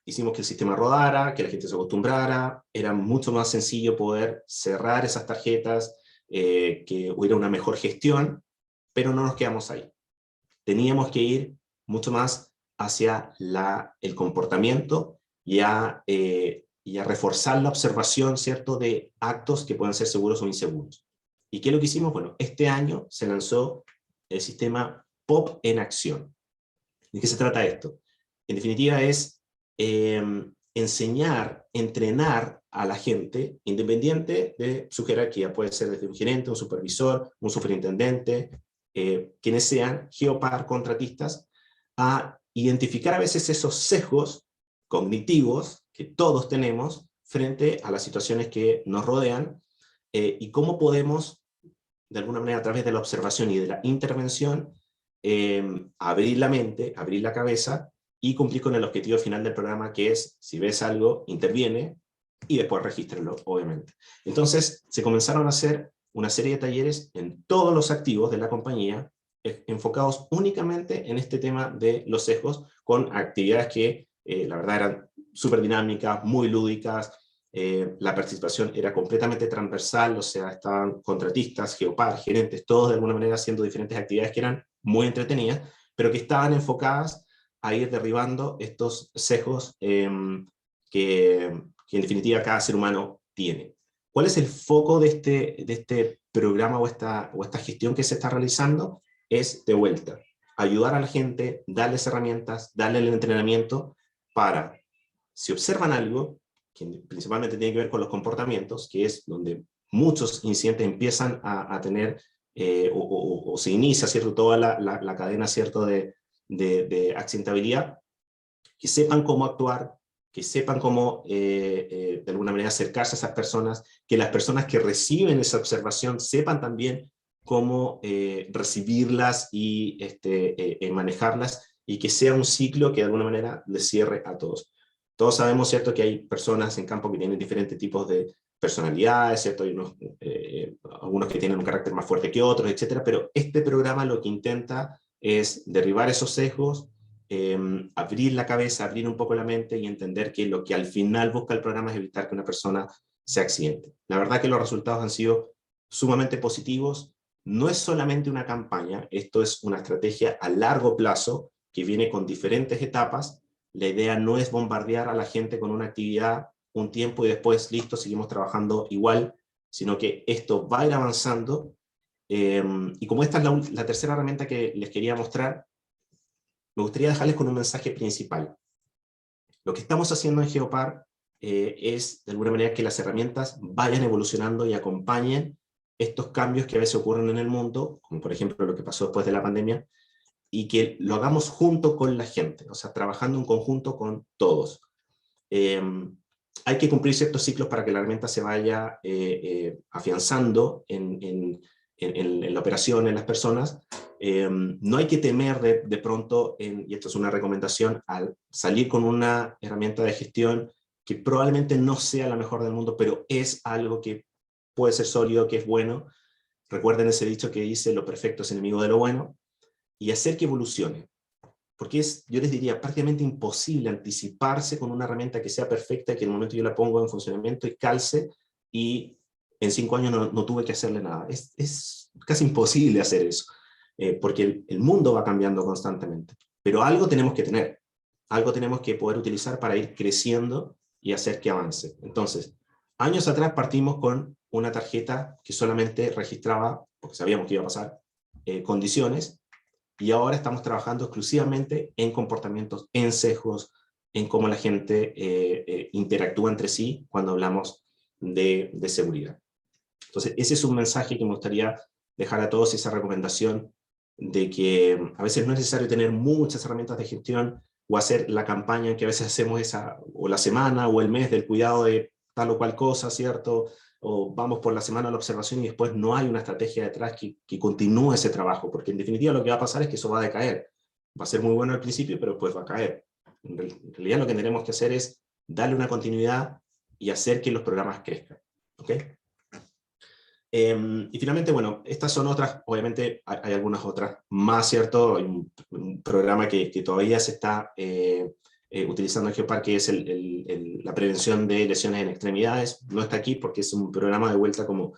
hicimos que el sistema rodara, que la gente se acostumbrara, era mucho más sencillo poder cerrar esas tarjetas, que hubiera una mejor gestión, pero no nos quedamos ahí. Teníamos que ir mucho más hacia el comportamiento y a reforzar la observación, ¿cierto?, de actos que pueden ser seguros o inseguros. ¿Y qué es lo que hicimos? Bueno, este año se lanzó el sistema POP en acción. ¿De qué se trata esto? En definitiva es enseñar, entrenar a la gente, independiente de su jerarquía, puede ser desde un gerente, un supervisor, un superintendente, quienes sean Geopar contratistas, a identificar a veces esos sesgos cognitivos que todos tenemos frente a las situaciones que nos rodean, y cómo podemos, de alguna manera, a través de la observación y de la intervención, abrir la mente, abrir la cabeza y cumplir con el objetivo final del programa, que es, si ves algo, interviene y después regístralo, obviamente. Entonces, se comenzaron a hacer una serie de talleres en todos los activos de la compañía, enfocados únicamente en este tema de los sesgos, con actividades que la verdad eran súper dinámicas, muy lúdicas. La participación era completamente transversal, o sea, estaban contratistas, Geopar, gerentes, todos de alguna manera haciendo diferentes actividades que eran muy entretenidas, pero que estaban enfocadas a ir derribando estos sesgos que en definitiva cada ser humano tiene. ¿Cuál es el foco de este programa o esta gestión que se está realizando? Es, de vuelta, ayudar a la gente, darles herramientas, darles el entrenamiento para, si observan algo, que principalmente tiene que ver con los comportamientos, que es donde muchos incidentes empiezan a tener, o se inicia, ¿cierto?, toda la cadena, ¿cierto?, de accidentabilidad, que sepan cómo actuar, que sepan cómo, de alguna manera, acercarse a esas personas, que las personas que reciben esa observación sepan también cómo recibirlas y manejarlas, y que sea un ciclo que de alguna manera les cierre a todos. Todos sabemos, ¿cierto?, que hay personas en campo que tienen diferentes tipos de personalidades, ¿cierto? Hay algunos que tienen un carácter más fuerte que otros, etcétera, pero este programa lo que intenta es derribar esos sesgos, abrir la cabeza, abrir un poco la mente y entender que lo que al final busca el programa es evitar que una persona se accidente. La verdad que los resultados han sido sumamente positivos. No es solamente una campaña, esto es una estrategia a largo plazo que viene con diferentes etapas. La idea no es bombardear a la gente con una actividad un tiempo y después, listo, seguimos trabajando igual, sino que esto va a ir avanzando. Y como esta es la tercera herramienta que les quería mostrar, me gustaría dejarles con un mensaje principal. Lo que estamos haciendo en Geopar es, de alguna manera, que las herramientas vayan evolucionando y acompañen estos cambios que a veces ocurren en el mundo, como por ejemplo lo que pasó después de la pandemia, y que lo hagamos junto con la gente, o sea, trabajando en conjunto con todos. Hay que cumplir ciertos ciclos para que la herramienta se vaya afianzando en en la operación, en las personas, no hay que temer de pronto, y esto es una recomendación, al salir con una herramienta de gestión que probablemente no sea la mejor del mundo, pero es algo que puede ser sólido, que es bueno. Recuerden ese dicho que dice, lo perfecto es enemigo de lo bueno, y hacer que evolucione. Porque es, yo les diría, prácticamente imposible anticiparse con una herramienta que sea perfecta, que en el momento yo la pongo en funcionamiento y calce, y en 5 años no tuve que hacerle nada. Es casi imposible hacer eso, porque el mundo va cambiando constantemente. Pero algo tenemos que tener, algo tenemos que poder utilizar para ir creciendo y hacer que avance. Entonces, años atrás partimos con una tarjeta que solamente registraba, porque sabíamos que iba a pasar, condiciones, y ahora estamos trabajando exclusivamente en comportamientos, en sesgos, en cómo la gente interactúa entre sí cuando hablamos de seguridad. Entonces, ese es un mensaje que me gustaría dejar a todos, esa recomendación de que a veces no es necesario tener muchas herramientas de gestión o hacer la campaña que a veces hacemos o la semana o el mes del cuidado de tal o cual cosa, ¿cierto? O vamos por la semana a la observación y después no hay una estrategia detrás que continúe ese trabajo, porque en definitiva lo que va a pasar es que eso va a decaer. Va a ser muy bueno al principio, pero después va a caer. En realidad lo que tenemos que hacer es darle una continuidad y hacer que los programas crezcan. ¿Ok? Y finalmente, bueno, estas son otras, obviamente hay algunas otras más, ¿cierto? Hay un programa que todavía se está utilizando en Geopar, que es la prevención de lesiones en extremidades. No está aquí porque es un programa de vuelta como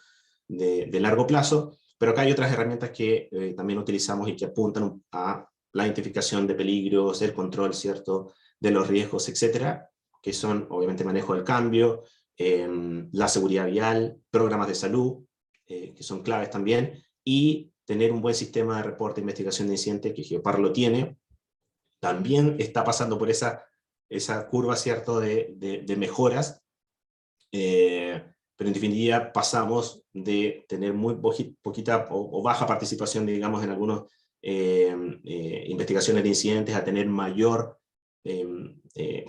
de largo plazo, pero acá hay otras herramientas que también utilizamos y que apuntan a la identificación de peligros, el control, ¿cierto?, de los riesgos, etcétera, que son obviamente manejo del cambio, la seguridad vial, programas de salud, que son claves también, y tener un buen sistema de reporte e investigación de incidentes, que Geopar lo tiene. También está pasando por esa curva, ¿cierto?, de mejoras, pero en definitiva pasamos de tener muy poquita o baja participación, digamos, en algunas investigaciones de incidentes, a tener mayor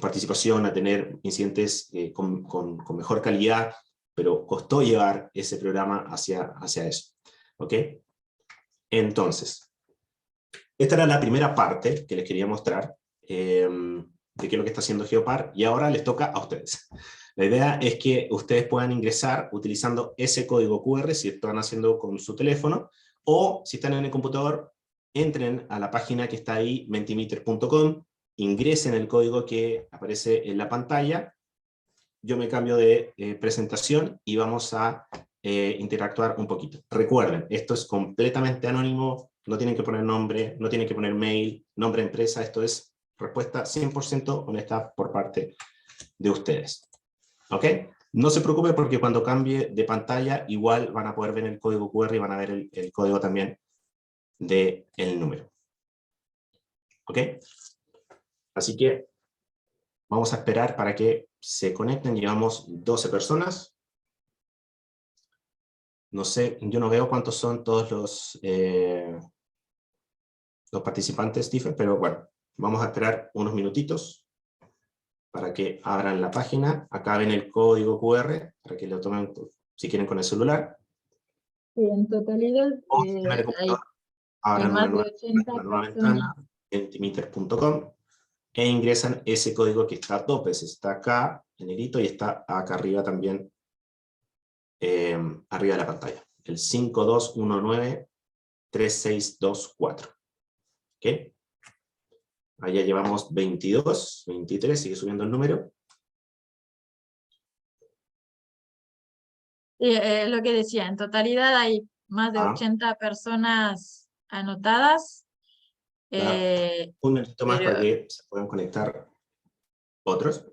participación, a tener incidentes con mejor calidad, pero costó llevar ese programa hacia eso. ¿Ok? Entonces, esta era la primera parte que les quería mostrar de qué es lo que está haciendo Geopar, y ahora les toca a ustedes. La idea es que ustedes puedan ingresar utilizando ese código QR si están haciendo con su teléfono, o si están en el computador, entren a la página que está ahí, mentimeter.com, ingresen el código que aparece en la pantalla. Yo me cambio de presentación y vamos a interactuar un poquito. Recuerden, esto es completamente anónimo, no tienen que poner nombre, no tienen que poner mail, nombre de empresa, esto es respuesta 100% honesta por parte de ustedes. ¿Ok? No se preocupen porque cuando cambie de pantalla igual van a poder ver el código QR y van a ver el código también del número. ¿Ok? Así que vamos a esperar para que se conecten. Llevamos 12 personas. No sé, yo no veo cuántos son todos los participantes, Stephen, pero bueno, vamos a esperar unos minutitos para que abran la página. Acá ven el código QR, para que lo tomen si quieren con el celular. Sí, en totalidad O si tienen el computador, abran más de una 80 nueva personas. ventana en mentimeter.com e ingresan ese código que está dos veces. Está acá en negrito y está acá arriba también, arriba de la pantalla. El 52193624. ¿Ok? Allá llevamos 22, 23, sigue subiendo el número. Lo que decía, en totalidad hay más de 80 personas anotadas. Un minutito más para Pero que se puedan conectar otros.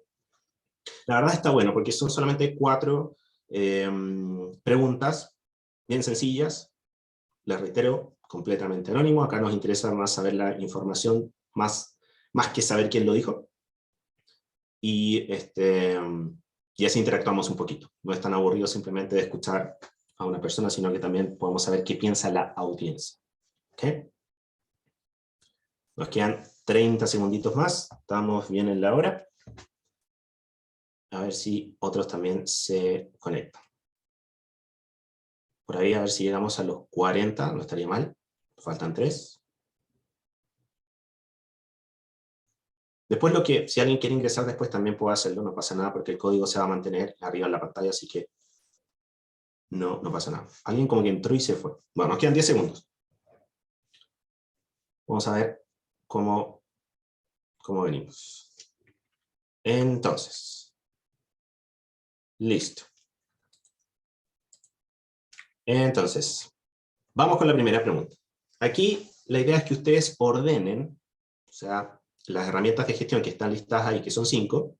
La verdad está bueno, porque son solamente 4 preguntas bien sencillas. Les reitero, completamente anónimo. Acá nos interesa más saber la información, más que saber quién lo dijo. Y así interactuamos un poquito. No es tan aburrido simplemente de escuchar a una persona, sino que también podemos saber qué piensa la audiencia. ¿Ok? Nos quedan 30 segunditos más. Estamos bien en la hora. A ver si otros también se conectan. por ahí a ver si llegamos a los 40, no estaría mal. Faltan 3. Después si alguien quiere ingresar después también puede hacerlo, no pasa nada porque el código se va a mantener arriba en la pantalla, así que no pasa nada. Alguien como que entró y se fue. Bueno, nos quedan 10 segundos. Vamos a ver cómo venimos. Entonces, listo. Entonces, vamos con la primera pregunta. Aquí la idea es que ustedes ordenen, o sea, las herramientas de gestión que están listadas ahí, que son 5,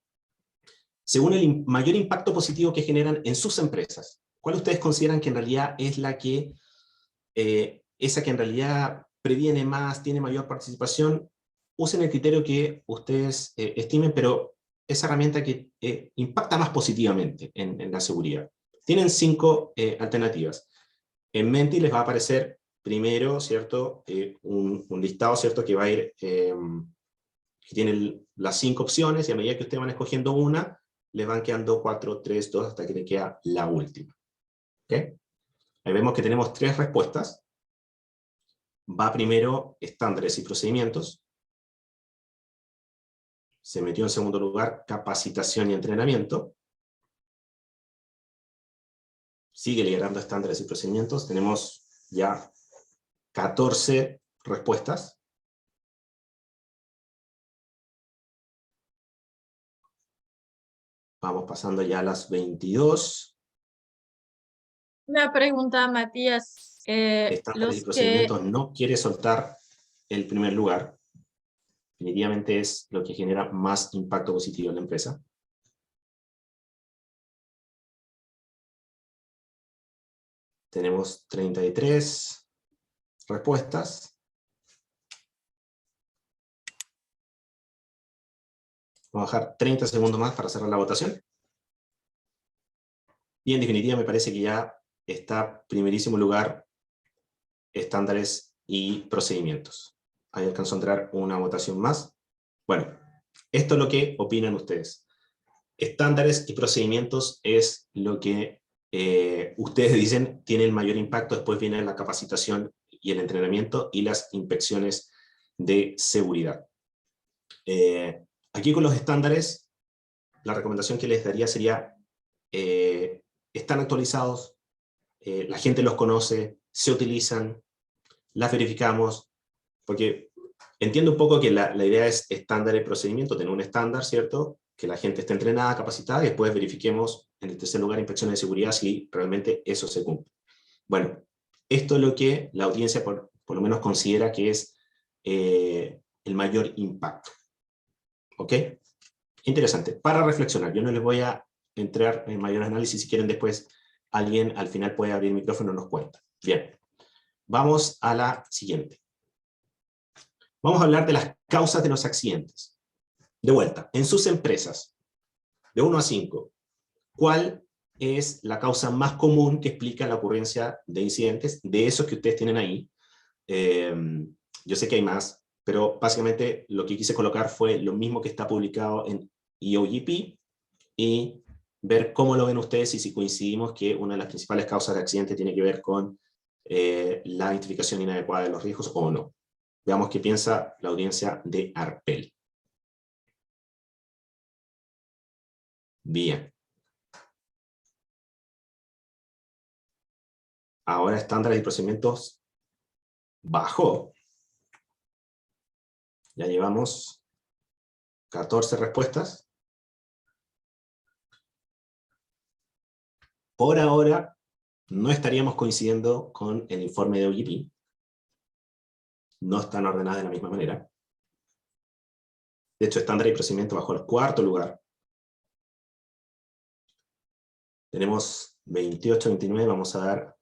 según el mayor impacto positivo que generan en sus empresas. ¿Cuál ustedes consideran que en realidad es la que, esa que en realidad previene más, tiene mayor participación? Usen el criterio que ustedes estimen, pero esa herramienta que impacta más positivamente en la seguridad. Tienen 5 alternativas. En Menti les va a aparecer primero, ¿cierto? Un listado, ¿cierto? Que va a ir, que tiene las 5 opciones, y a medida que ustedes van escogiendo una, les van quedando 4, 3, 2, hasta que le queda la última. ¿Okay? Ahí vemos que tenemos 3 respuestas. Va primero estándares y procedimientos. Se metió en segundo lugar capacitación y entrenamiento. Sigue liderando estándares y procedimientos. Tenemos ya 14 respuestas. Vamos pasando ya a las 22. Una pregunta, Matías. Estándares y procedimientos no quiere soltar el primer lugar. Definitivamente es lo que genera más impacto positivo en la empresa. Tenemos 33 respuestas. Vamos a dejar 30 segundos más para cerrar la votación. Y en definitiva me parece que ya está primerísimo lugar estándares y procedimientos. Ahí alcanzó a entrar una votación más. Bueno, esto es lo que opinan ustedes. Estándares y procedimientos es lo que ustedes dicen tiene el mayor impacto. Después viene la capacitación y el entrenamiento y las inspecciones de seguridad. Aquí con los estándares, la recomendación que les daría sería, están actualizados, la gente los conoce, se utilizan, las verificamos, porque entiendo un poco que la idea es estándar y procedimiento, tener un estándar, ¿cierto? Que la gente esté entrenada, capacitada, y después verifiquemos, en el tercer lugar, inspecciones de seguridad, si realmente eso se cumple. Bueno, esto es lo que la audiencia por lo menos considera que es el mayor impacto. ¿Ok? Interesante. Para reflexionar, yo no les voy a entrar en mayor análisis, si quieren después alguien al final puede abrir el micrófono y nos cuenta. Bien, vamos a la siguiente. Vamos a hablar de las causas de los accidentes. De vuelta, en sus empresas, de 1 a 5, ¿cuál es la causa más común que explica la ocurrencia de incidentes de esos que ustedes tienen ahí? Yo sé que hay más, pero básicamente lo que quise colocar fue lo mismo que está publicado en EOGP y ver cómo lo ven ustedes y si coincidimos que una de las principales causas de accidente tiene que ver con la identificación inadecuada de los riesgos o no. Veamos qué piensa la audiencia de ARPEL. Bien. Ahora estándares y procedimientos bajó. Ya llevamos 14 respuestas. Por ahora, no estaríamos coincidiendo con el informe de OGP. No están ordenadas de la misma manera. De hecho, estándar y procedimiento bajó al 4.º lugar. Tenemos 28, 29, vamos a dar...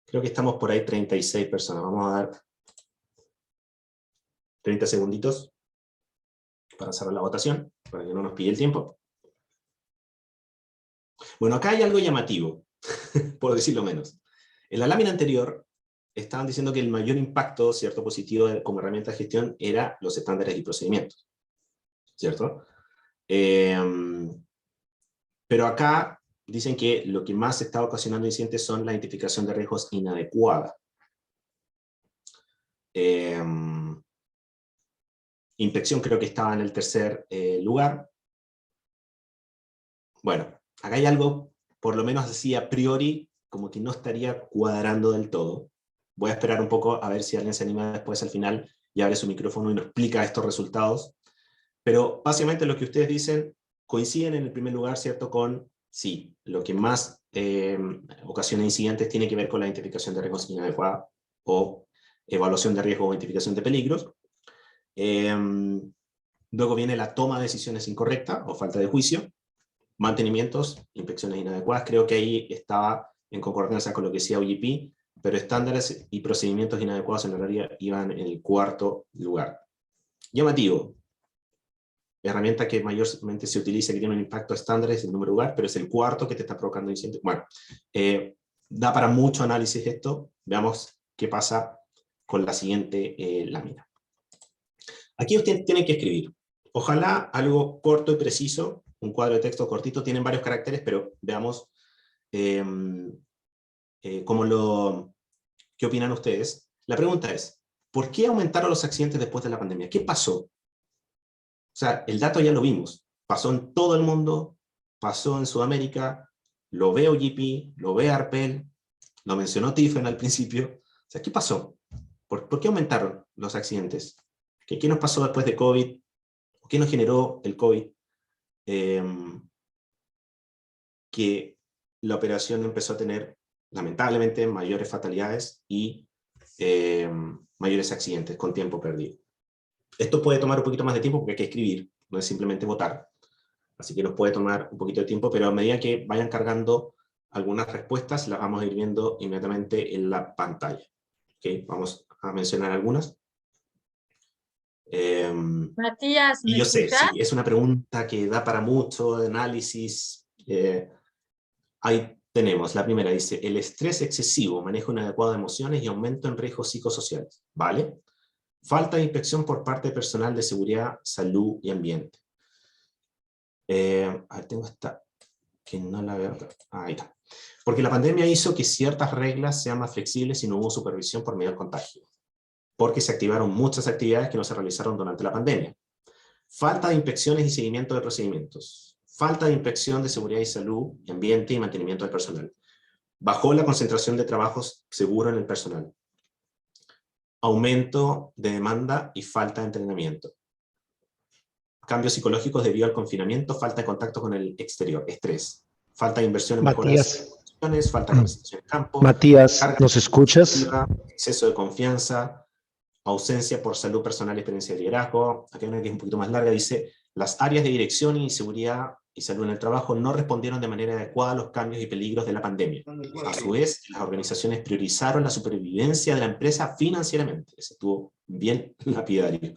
Creo que estamos por ahí 36 personas. Vamos a dar 30 segunditos para cerrar la votación, para que no nos pille el tiempo. Bueno, acá hay algo llamativo, por decirlo menos. En la lámina anterior estaban diciendo que el mayor impacto, ¿cierto?, positivo como herramienta de gestión era los estándares y procedimientos, ¿cierto? Pero acá dicen que lo que más está ocasionando incidentes son la identificación de riesgos inadecuada. Inspección creo que estaba en el tercer lugar. Bueno, acá hay algo, por lo menos así a priori, como que no estaría cuadrando del todo. Voy a esperar un poco a ver si alguien se anima después al final y abre su micrófono y nos explica estos resultados. Pero básicamente lo que ustedes dicen coinciden en el primer lugar, ¿cierto? Con, sí, lo que más ocasiona incidentes tiene que ver con la identificación de riesgos inadecuada o evaluación de riesgo o identificación de peligros. Luego viene la toma de decisiones incorrecta o falta de juicio, mantenimientos, inspecciones inadecuadas. Creo que ahí estaba en concordancia con lo que decía OGP, pero estándares y procedimientos inadecuados en la área iban en el cuarto lugar. Llamativo. La herramienta que mayormente se utiliza, que tiene un impacto estándar, es el número lugar, pero es el cuarto que te está provocando incidentes. Bueno, da para mucho análisis esto. Veamos qué pasa con la siguiente lámina. Aquí usted tiene que escribir. Ojalá algo corto y preciso, un cuadro de texto cortito, tienen varios caracteres, pero veamos qué opinan ustedes. La pregunta es, ¿por qué aumentaron los accidentes después de la pandemia? ¿Qué pasó? O sea, el dato ya lo vimos. Pasó en todo el mundo, pasó en Sudamérica, lo ve OGP, lo ve Arpel, lo mencionó Tiffen al principio. O sea, ¿qué pasó? ¿Por qué aumentaron los accidentes? ¿Qué nos pasó después de COVID? ¿Qué nos generó el COVID? Que la operación empezó a tener, lamentablemente, mayores fatalidades y mayores accidentes con tiempo perdido. Esto puede tomar un poquito más de tiempo porque hay que escribir, no es simplemente votar. Así que nos puede tomar un poquito de tiempo, pero a medida que vayan cargando algunas respuestas, las vamos a ir viendo inmediatamente en la pantalla. ¿Okay? Vamos a mencionar algunas. Matías, ¿me Y yo sé, escuchas? sí, es una pregunta que da para mucho análisis. Ahí tenemos, la primera dice, el estrés excesivo, manejo inadecuado de emociones y aumento en riesgos psicosociales. ¿Vale? Falta de inspección por parte de personal de seguridad, salud y ambiente. A ver, tengo esta, que no la veo acá. Ahí está. Porque la pandemia hizo que ciertas reglas sean más flexibles y no hubo supervisión por medio del contagio. Porque se activaron muchas actividades que no se realizaron durante la pandemia. Falta de inspecciones y seguimiento de procedimientos. Falta de inspección de seguridad y salud, y ambiente y mantenimiento del personal. Bajó la concentración de trabajos seguros en el personal. Aumento de demanda y falta de entrenamiento. Cambios psicológicos debido al confinamiento, falta de contacto con el exterior, estrés. Falta de inversión en mejoras, falta de capacitación en campo. Matías, ¿nos escuchas? Exceso de confianza, ausencia por salud personal y experiencia de liderazgo. Aquí hay una que es un poquito más larga, dice, las áreas de dirección y seguridad y salud en el trabajo no respondieron de manera adecuada a los cambios y peligros de la pandemia. A su vez, las organizaciones priorizaron la supervivencia de la empresa financieramente. Ese estuvo bien lapidario.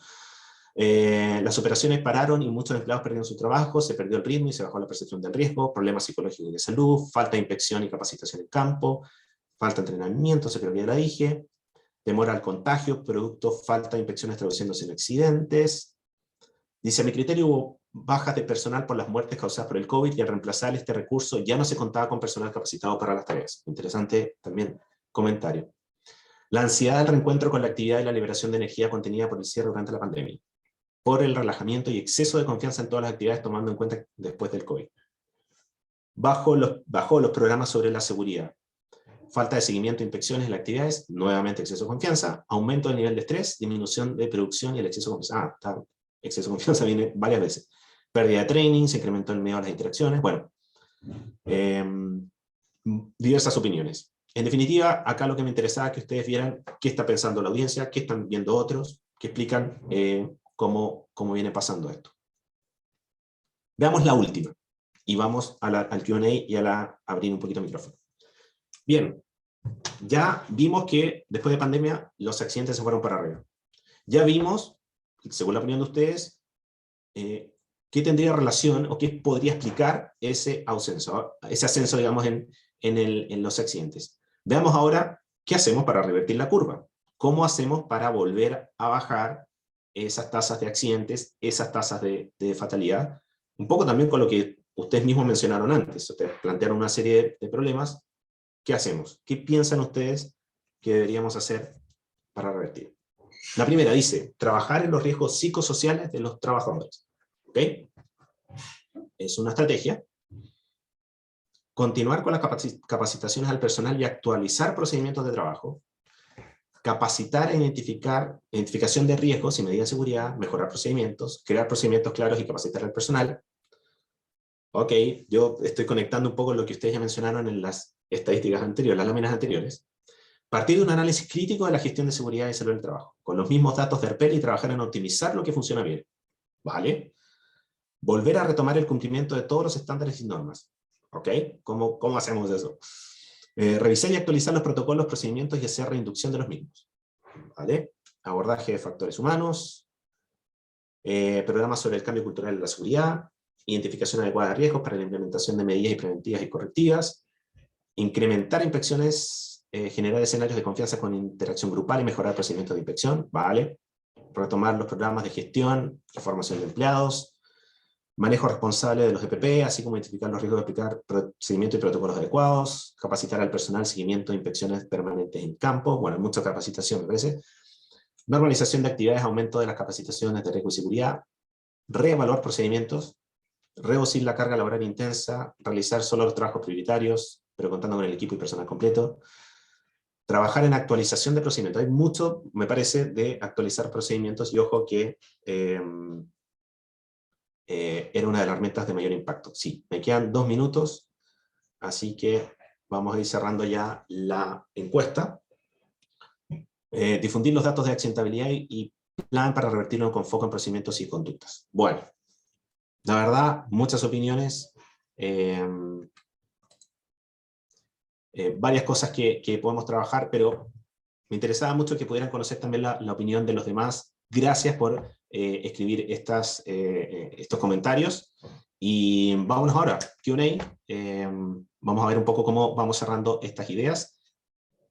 Las operaciones pararon y muchos empleados perdieron su trabajo, se perdió el ritmo y se bajó la percepción del riesgo, problemas psicológicos y de salud, falta de inspección y capacitación en campo, falta de entrenamiento, se perdió la dije, demora al contagio, producto, falta de inspecciones traduciéndose en accidentes. Dice, a mi criterio hubo bajas de personal por las muertes causadas por el COVID y al reemplazar este recurso ya no se contaba con personal capacitado para las tareas. Interesante también comentario. La ansiedad del reencuentro con la actividad y la liberación de energía contenida por el cierre durante la pandemia. Por el relajamiento y exceso de confianza en todas las actividades tomando en cuenta después del COVID. Bajó los programas sobre la seguridad. Falta de seguimiento e inspecciones en las actividades, nuevamente exceso de confianza, aumento del nivel de estrés, disminución de producción y el exceso de confianza. Exceso de confianza viene varias veces. Pérdida de training, se incrementó el miedo a las interacciones, bueno. Diversas opiniones. En definitiva, acá lo que me interesaba es que ustedes vieran qué está pensando la audiencia, qué están viendo otros, que explican cómo viene pasando esto. Veamos la última, y vamos al Q&A y a abrir un poquito el micrófono. Bien, ya vimos que después de pandemia los accidentes se fueron para arriba. Ya vimos, según la opinión de ustedes, qué tendría relación o qué podría explicar ese ascenso, digamos, en los accidentes. Veamos ahora qué hacemos para revertir la curva. ¿Cómo hacemos para volver a bajar esas tasas de accidentes, esas tasas de fatalidad? Un poco también con lo que ustedes mismos mencionaron antes, ustedes plantearon una serie de problemas. ¿Qué hacemos? ¿Qué piensan ustedes que deberíamos hacer para revertir? La primera dice, trabajar en los riesgos psicosociales de los trabajadores. ¿Ok? Es una estrategia. Continuar con las capacitaciones al personal y actualizar procedimientos de trabajo. Capacitar e identificación de riesgos y medidas de seguridad, mejorar procedimientos, crear procedimientos claros y capacitar al personal. Ok, yo estoy conectando un poco lo que ustedes ya mencionaron en las estadísticas anteriores, las láminas anteriores. Partir de un análisis crítico de la gestión de seguridad y salud del trabajo, con los mismos datos de RPEL y trabajar en optimizar lo que funciona bien. ¿Vale? Volver a retomar el cumplimiento de todos los estándares y normas. ¿Ok? ¿Cómo hacemos eso? Revisar y actualizar los protocolos, procedimientos y hacer reinducción de los mismos. ¿Vale? Abordaje de factores humanos, programas sobre el cambio cultural de la seguridad, identificación adecuada de riesgos para la implementación de medidas preventivas y correctivas, incrementar inspecciones, generar escenarios de confianza con interacción grupal y mejorar procedimientos de inspección, ¿vale? Retomar los programas de gestión, la formación de empleados, manejo responsable de los EPP, así como identificar los riesgos de aplicar procedimientos y protocolos adecuados, capacitar al personal, seguimiento de inspecciones permanentes en campo, bueno, mucha capacitación me parece, normalización de actividades, aumento de las capacitaciones de riesgo y seguridad, reevaluar procedimientos, reducir la carga laboral intensa, realizar solo los trabajos prioritarios, pero contando con el equipo y personal completo, trabajar en actualización de procedimientos. Hay mucho, me parece, de actualizar procedimientos, y ojo que era una de las herramientas de mayor impacto. Sí, me quedan 2 minutos, así que vamos a ir cerrando ya la encuesta. Difundir los datos de accidentabilidad y plan para revertirlo con foco en procedimientos y conductas. Bueno, la verdad, muchas opiniones, varias cosas que podemos trabajar, pero me interesaba mucho que pudieran conocer también la opinión de los demás. Gracias por escribir estos comentarios. Y vámonos ahora, Q&A. Vamos a ver un poco cómo vamos cerrando estas ideas.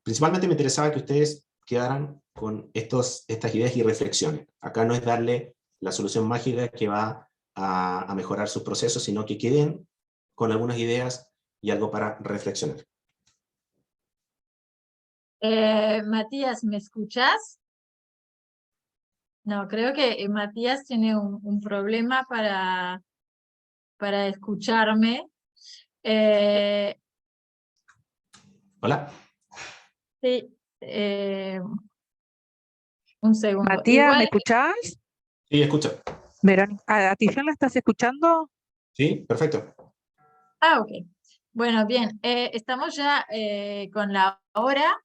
Principalmente me interesaba que ustedes quedaran con estas ideas y reflexiones. Acá no es darle la solución mágica que va a mejorar sus procesos, sino que queden con algunas ideas y algo para reflexionar. Matías, ¿me escuchas? No, creo que Matías tiene un problema para escucharme. Hola. Sí, un segundo. Matías, Igual, ¿me escuchás? Sí, escucho. ¿A Tiffany la estás escuchando? Sí, perfecto. ok. Bueno, bien, estamos ya con la hora.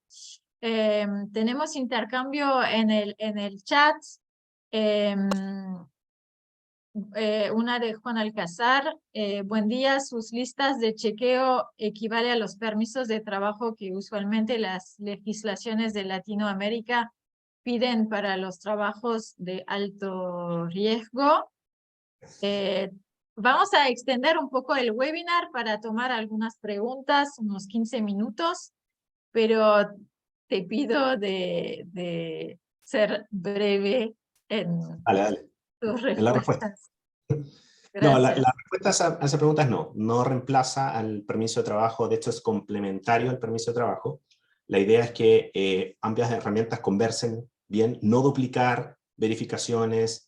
Tenemos intercambio en el chat. Una de Juan Alcázar. Buen día, sus listas de chequeo equivale a los permisos de trabajo que usualmente las legislaciones de Latinoamérica piden para los trabajos de alto riesgo. Vamos a extender un poco el webinar para tomar algunas preguntas, unos 15 minutos, pero te pido de ser breve en Dale. tus En la respuesta. respuestas. No, Gracias. la respuesta a esa pregunta es no. No reemplaza al permiso de trabajo, de hecho es complementario al permiso de trabajo. La idea es que ambas herramientas conversen bien, no duplicar verificaciones,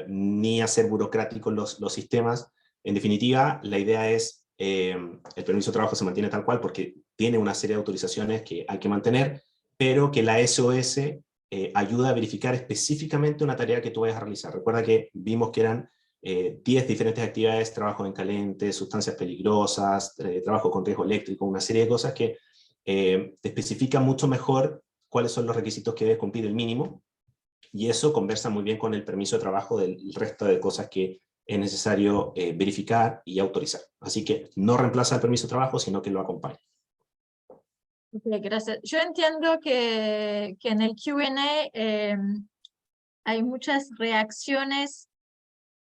ni hacer burocráticos los sistemas. En definitiva, la idea es, el permiso de trabajo se mantiene tal cual porque tiene una serie de autorizaciones que hay que mantener, pero que la SOS ayuda a verificar específicamente una tarea que tú vayas a realizar. Recuerda que vimos que eran 10 diferentes actividades, trabajo en caliente, sustancias peligrosas, trabajo con riesgo eléctrico, una serie de cosas que te especifican mucho mejor cuáles son los requisitos que debe cumplir el mínimo, y eso conversa muy bien con el permiso de trabajo del resto de cosas que es necesario verificar y autorizar. Así que no reemplaza el permiso de trabajo, sino que lo acompaña. Okay, gracias. Yo entiendo que en el Q&A hay muchas reacciones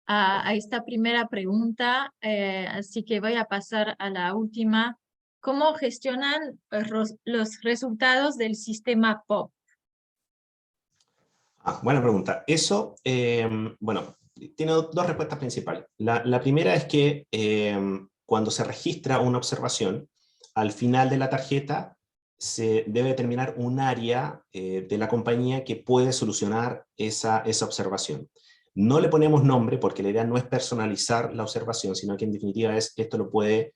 a esta primera pregunta, así que voy a pasar a la última. ¿Cómo gestionan los resultados del sistema POP? Buena pregunta. Eso, bueno, tiene dos respuestas principales. La primera es que cuando se registra una observación, al final de la tarjeta se debe determinar un área de la compañía que puede solucionar esa observación. No le ponemos nombre porque la idea no es personalizar la observación, sino que en definitiva esto lo puede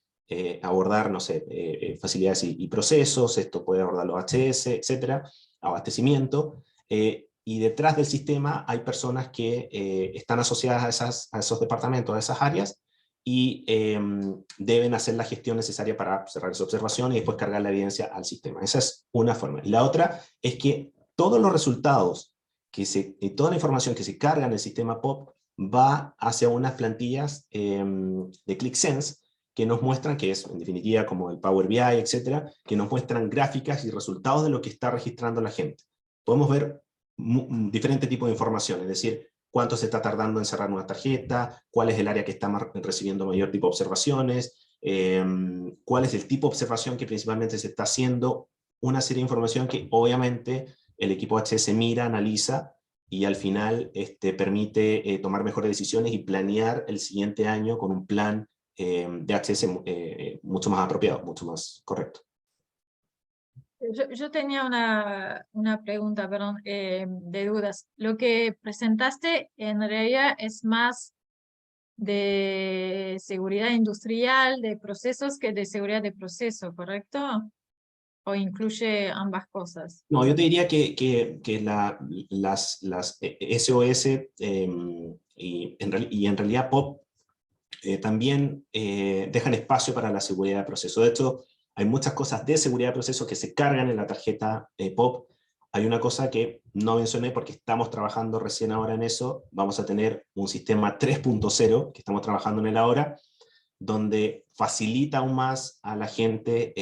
abordar, no sé, facilidades y procesos, esto puede abordar los HS, etcétera, abastecimiento, y detrás del sistema hay personas que están asociadas a esos departamentos, a esas áreas, y deben hacer la gestión necesaria para cerrar esa observación y después cargar la evidencia al sistema. Esa es una forma. Y la otra es que todos los resultados, toda la información que se carga en el sistema POP va hacia unas plantillas de ClickSense que nos muestran, que es en definitiva como el Power BI, etcétera, que nos muestran gráficas y resultados de lo que está registrando la gente. Podemos ver diferentes tipos de información, es decir, cuánto se está tardando en cerrar una tarjeta, cuál es el área que está recibiendo mayor tipo de observaciones, cuál es el tipo de observación que principalmente se está haciendo, una serie de información que obviamente el equipo HS mira, analiza, y al final permite tomar mejores decisiones y planear el siguiente año con un plan de HS mucho más apropiado, mucho más correcto. Yo tenía una pregunta, perdón, de dudas. Lo que presentaste en realidad es más de seguridad industrial, de procesos, que de seguridad de proceso, ¿correcto? ¿O incluye ambas cosas? No, yo te diría que las SOS y en realidad POP también dejan espacio para la seguridad de proceso. De hecho, hay muchas cosas de seguridad de proceso que se cargan en la tarjeta POP. Hay una cosa que no mencioné porque estamos trabajando recién ahora en eso. Vamos a tener un sistema 3.0 que estamos trabajando en él ahora, donde facilita aún más a la gente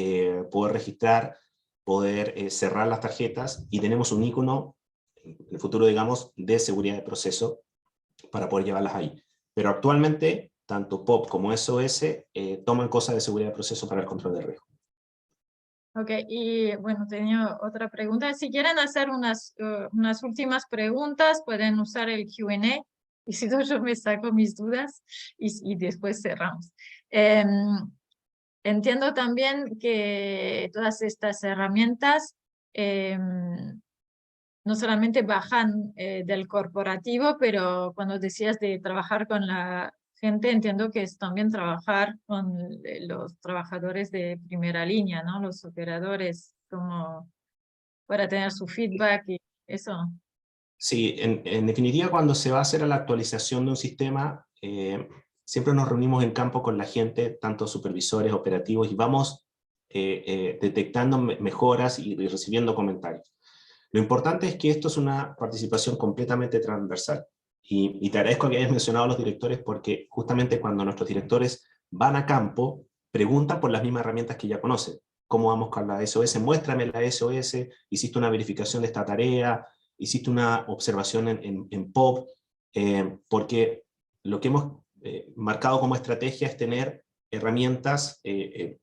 poder registrar, poder cerrar las tarjetas, y tenemos un icono en el futuro, digamos, de seguridad de proceso para poder llevarlas ahí. Pero actualmente, tanto POP como SOS toman cosas de seguridad de proceso para el control de riesgo. Ok, y bueno, tenía otra pregunta. Si quieren hacer unas últimas preguntas, pueden usar el Q&A, y si no, yo me saco mis dudas y después cerramos. Entiendo también que todas estas herramientas no solamente bajan del corporativo, pero cuando decías de trabajar con la gente, entiendo que es también trabajar con los trabajadores de primera línea, ¿no? Los operadores, como para tener su feedback y eso. Sí, en definitiva, cuando se va a hacer la actualización de un sistema, siempre nos reunimos en campo con la gente, tanto supervisores, operativos, y vamos detectando mejoras y recibiendo comentarios. Lo importante es que esto es una participación completamente transversal. Y te agradezco que hayas mencionado a los directores, porque justamente cuando nuestros directores van a campo, preguntan por las mismas herramientas que ya conocen. ¿Cómo vamos con la SOS? Muéstrame la SOS, hiciste una verificación de esta tarea, hiciste una observación en POP, porque lo que hemos marcado como estrategia es tener herramientas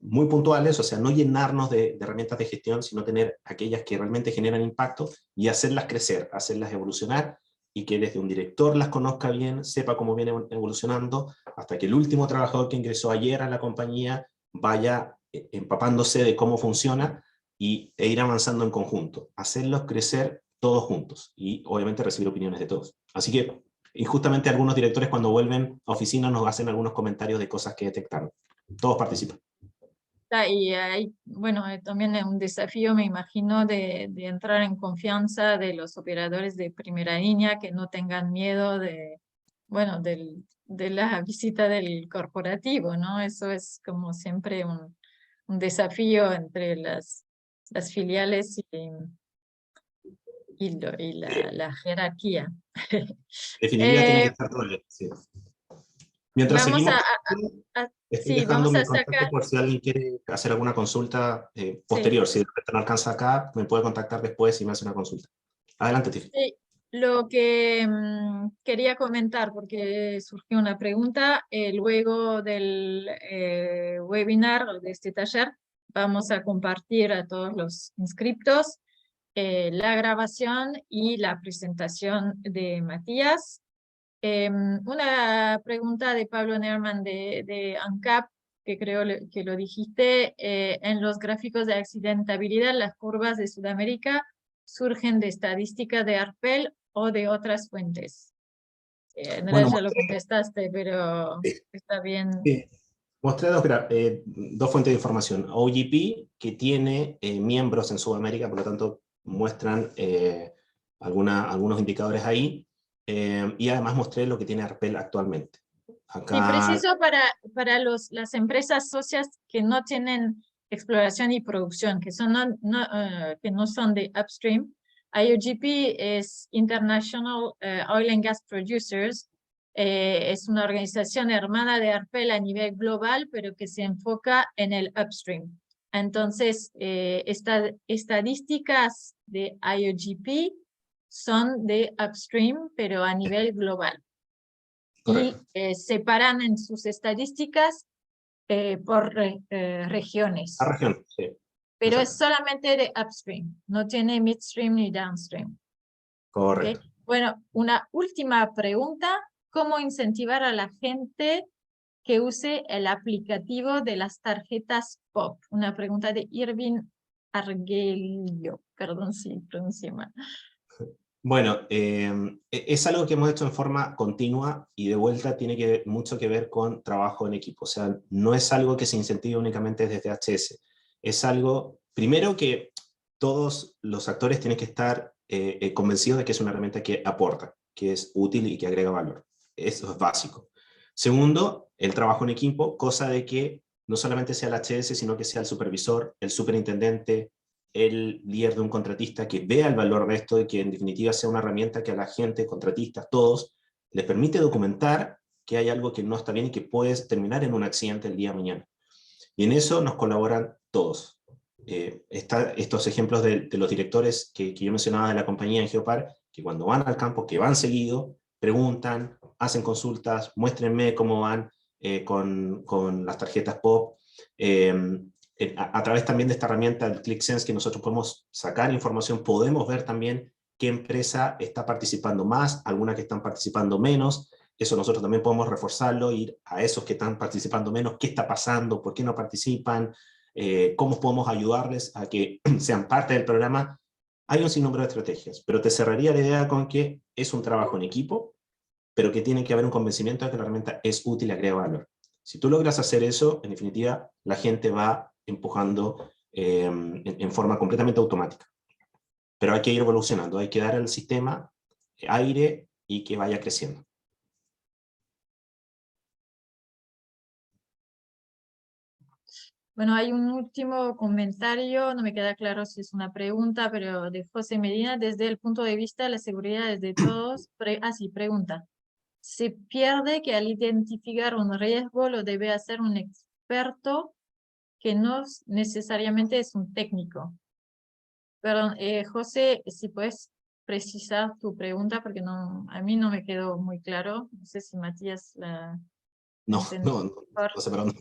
muy puntuales, o sea, no llenarnos de herramientas de gestión, sino tener aquellas que realmente generan impacto y hacerlas crecer, hacerlas evolucionar, y que desde un director las conozca bien, sepa cómo viene evolucionando, hasta que el último trabajador que ingresó ayer a la compañía vaya empapándose de cómo funciona e ir avanzando en conjunto, hacerlos crecer todos juntos y obviamente recibir opiniones de todos. Así que, y justamente algunos directores cuando vuelven a oficina nos hacen algunos comentarios de cosas que detectaron. Todos participan. Y hay, bueno, también es un desafío, me imagino, de entrar en confianza de los operadores de primera línea, que no tengan miedo de, bueno, de la visita del corporativo, ¿no? Eso es como siempre un desafío entre las filiales y la jerarquía. Definitivamente tiene que estar todo bien. Sí. Mientras Vamos seguimos, estoy sí, dejando vamos mi a contacto sacar. por si alguien quiere hacer alguna consulta posterior. Sí. Si de repente no alcanza acá, me puede contactar después y me hace una consulta. Adelante, Tiff. Sí, lo que quería comentar, porque surgió una pregunta, luego del webinar de este taller, vamos a compartir a todos los inscriptos la grabación y la presentación de Matías, Una pregunta de Pablo Nerman de ANCAP, que creo que lo dijiste, en los gráficos de accidentabilidad, las curvas de Sudamérica surgen de estadísticas de ARPEL o de otras fuentes. En realidad Bueno, ya lo contestaste, pero sí, está bien. sí. Mostré dos fuentes de información. OGP, que tiene miembros en Sudamérica, por lo tanto muestran algunos indicadores ahí, y además mostré lo que tiene ARPEL actualmente. Y Acá, preciso para las empresas socias que no tienen exploración y producción, que que no son de upstream. IOGP es International Oil and Gas Producers, es una organización hermana de ARPEL a nivel global, pero que se enfoca en el upstream. Entonces, estadísticas de IOGP son de upstream, pero a nivel global. Y correcto. separan en sus estadísticas por regiones. La región, sí, Pero es exacto. solamente de upstream, no tiene midstream ni downstream. ¿Okay? Correcto. Bueno, una última pregunta. ¿Cómo incentivar a la gente que use el aplicativo de las tarjetas POP? Una pregunta de Irving Argelio. Perdón si pronuncié mal. Bueno, es algo que hemos hecho en forma continua y de vuelta tiene mucho que ver con trabajo en equipo. O sea, no es algo que se incentive únicamente desde HS. Es algo, primero, que todos los actores tienen que estar convencidos de que es una herramienta que aporta, que es útil y que agrega valor. Eso es básico. Segundo, el trabajo en equipo, cosa de que no solamente sea el HS, sino que sea el supervisor, el superintendente, el líder de un contratista que vea el valor de esto y que en definitiva sea una herramienta que a la gente, contratistas, todos, les permite documentar que hay algo que no está bien y que puede terminar en un accidente el día de mañana. Y en eso nos colaboran todos. Estos ejemplos de los directores que yo mencionaba de la compañía en Geopar, que cuando van al campo, que van seguido, preguntan, hacen consultas, muéstrenme cómo van con las tarjetas POP, a través también de esta herramienta, el ClickSense, que nosotros podemos sacar información, podemos ver también qué empresa está participando más, algunas que están participando menos. Eso nosotros también podemos reforzarlo, ir a esos que están participando menos, qué está pasando, por qué no participan, cómo podemos ayudarles a que sean parte del programa. Hay un sinnúmero de estrategias, pero te cerraría la idea con que es un trabajo en equipo, pero que tiene que haber un convencimiento de que la herramienta es útil y agrega valor. Si tú logras hacer eso, en definitiva, la gente va empujando en forma completamente automática. Pero hay que ir evolucionando, hay que dar al sistema aire y que vaya creciendo. Bueno, hay un último comentario, no me queda claro si es una pregunta, pero de José Medina, desde el punto de vista de la seguridad de todos, sí, pregunta. ¿Se pierde que al identificar un riesgo lo debe hacer un experto que no necesariamente es un técnico? Perdón, José, si puedes precisar tu pregunta porque no, a mí no me quedó muy claro. No sé si Matías la No, entendió no, mejor. no sé, perdón.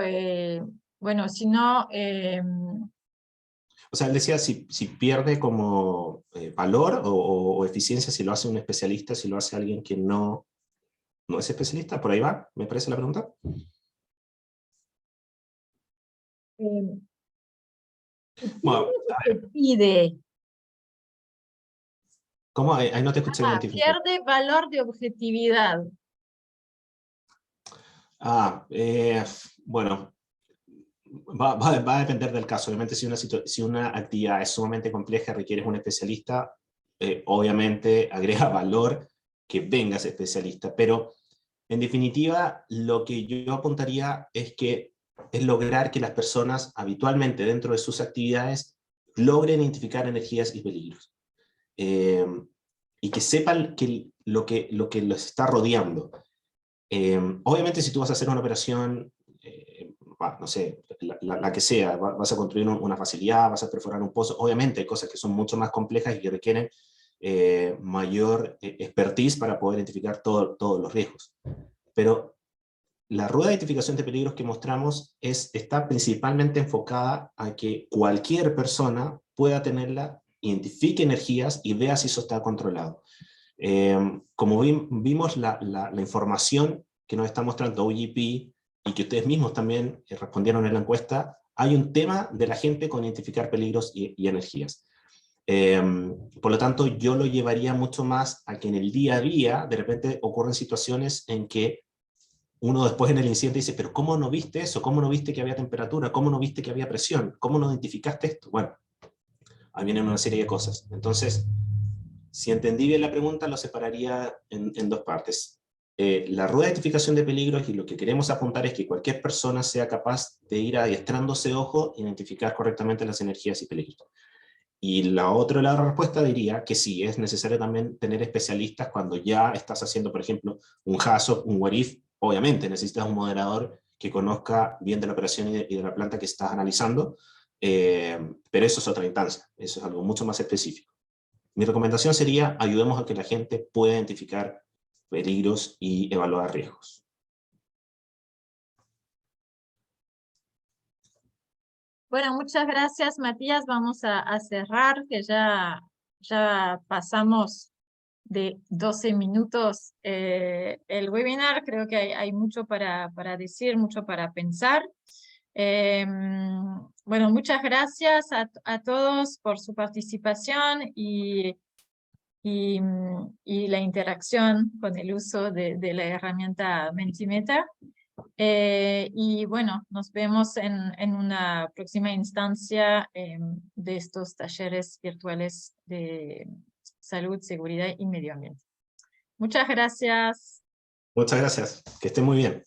Eh, bueno, si no, O sea, él decía si pierde como valor o eficiencia si lo hace un especialista, si lo hace alguien que no es especialista, por ahí va, me parece la pregunta. eh, Bueno, ¿qué pide? ¿cómo? Ahí no te escuché bien, Tiffany. Pierde valor de objetividad. Bueno, va a depender del caso. Obviamente, si una actividad es sumamente compleja, requieres un especialista, obviamente agrega valor que vengas especialista, pero en definitiva, lo que yo apuntaría es lograr que las personas habitualmente dentro de sus actividades logren identificar energías y peligros. Y que sepan lo que los está rodeando. Obviamente, si tú vas a hacer una operación, no sé, la que sea, vas a construir una facilidad, vas a perforar un pozo, obviamente hay cosas que son mucho más complejas y que requieren mayor expertise para poder identificar todos los riesgos. Pero la rueda de identificación de peligros que mostramos está principalmente enfocada a que cualquier persona pueda tenerla identifique energías y vea si eso está controlado. Como vimos la información que nos está mostrando OGP y que ustedes mismos también respondieron en la encuesta, hay un tema de la gente con identificar peligros y energías. Por lo tanto, yo lo llevaría mucho más a que en el día a día, de repente ocurren situaciones en que uno después en el incidente dice, pero ¿cómo no viste eso? ¿Cómo no viste que había temperatura? ¿Cómo no viste que había presión? ¿Cómo no identificaste esto? Bueno, ahí vienen una serie de cosas. Entonces, si entendí bien la pregunta, lo separaría en dos partes. La rueda de identificación de peligros, y lo que queremos apuntar es que cualquier persona sea capaz de ir adiestrándose ojo e identificar correctamente las energías y peligros. Y la otra respuesta diría que sí, es necesario también tener especialistas cuando ya estás haciendo, por ejemplo, un HAZOP, un what if. Obviamente necesitas un moderador que conozca bien de la operación y de la planta que estás analizando, pero eso es otra instancia, eso es algo mucho más específico. Mi recomendación sería, ayudemos a que la gente pueda identificar peligros y evaluar riesgos. Bueno, muchas gracias, Matías. Vamos a cerrar, que ya pasamos de 12 minutos el webinar. Creo que hay mucho para decir, mucho para pensar. Bueno, muchas gracias a todos por su participación y la interacción con el uso de la herramienta Mentimeter. Y bueno, nos vemos en una próxima instancia de estos talleres virtuales de salud, seguridad y medio ambiente. Muchas gracias. Muchas gracias, que estén muy bien.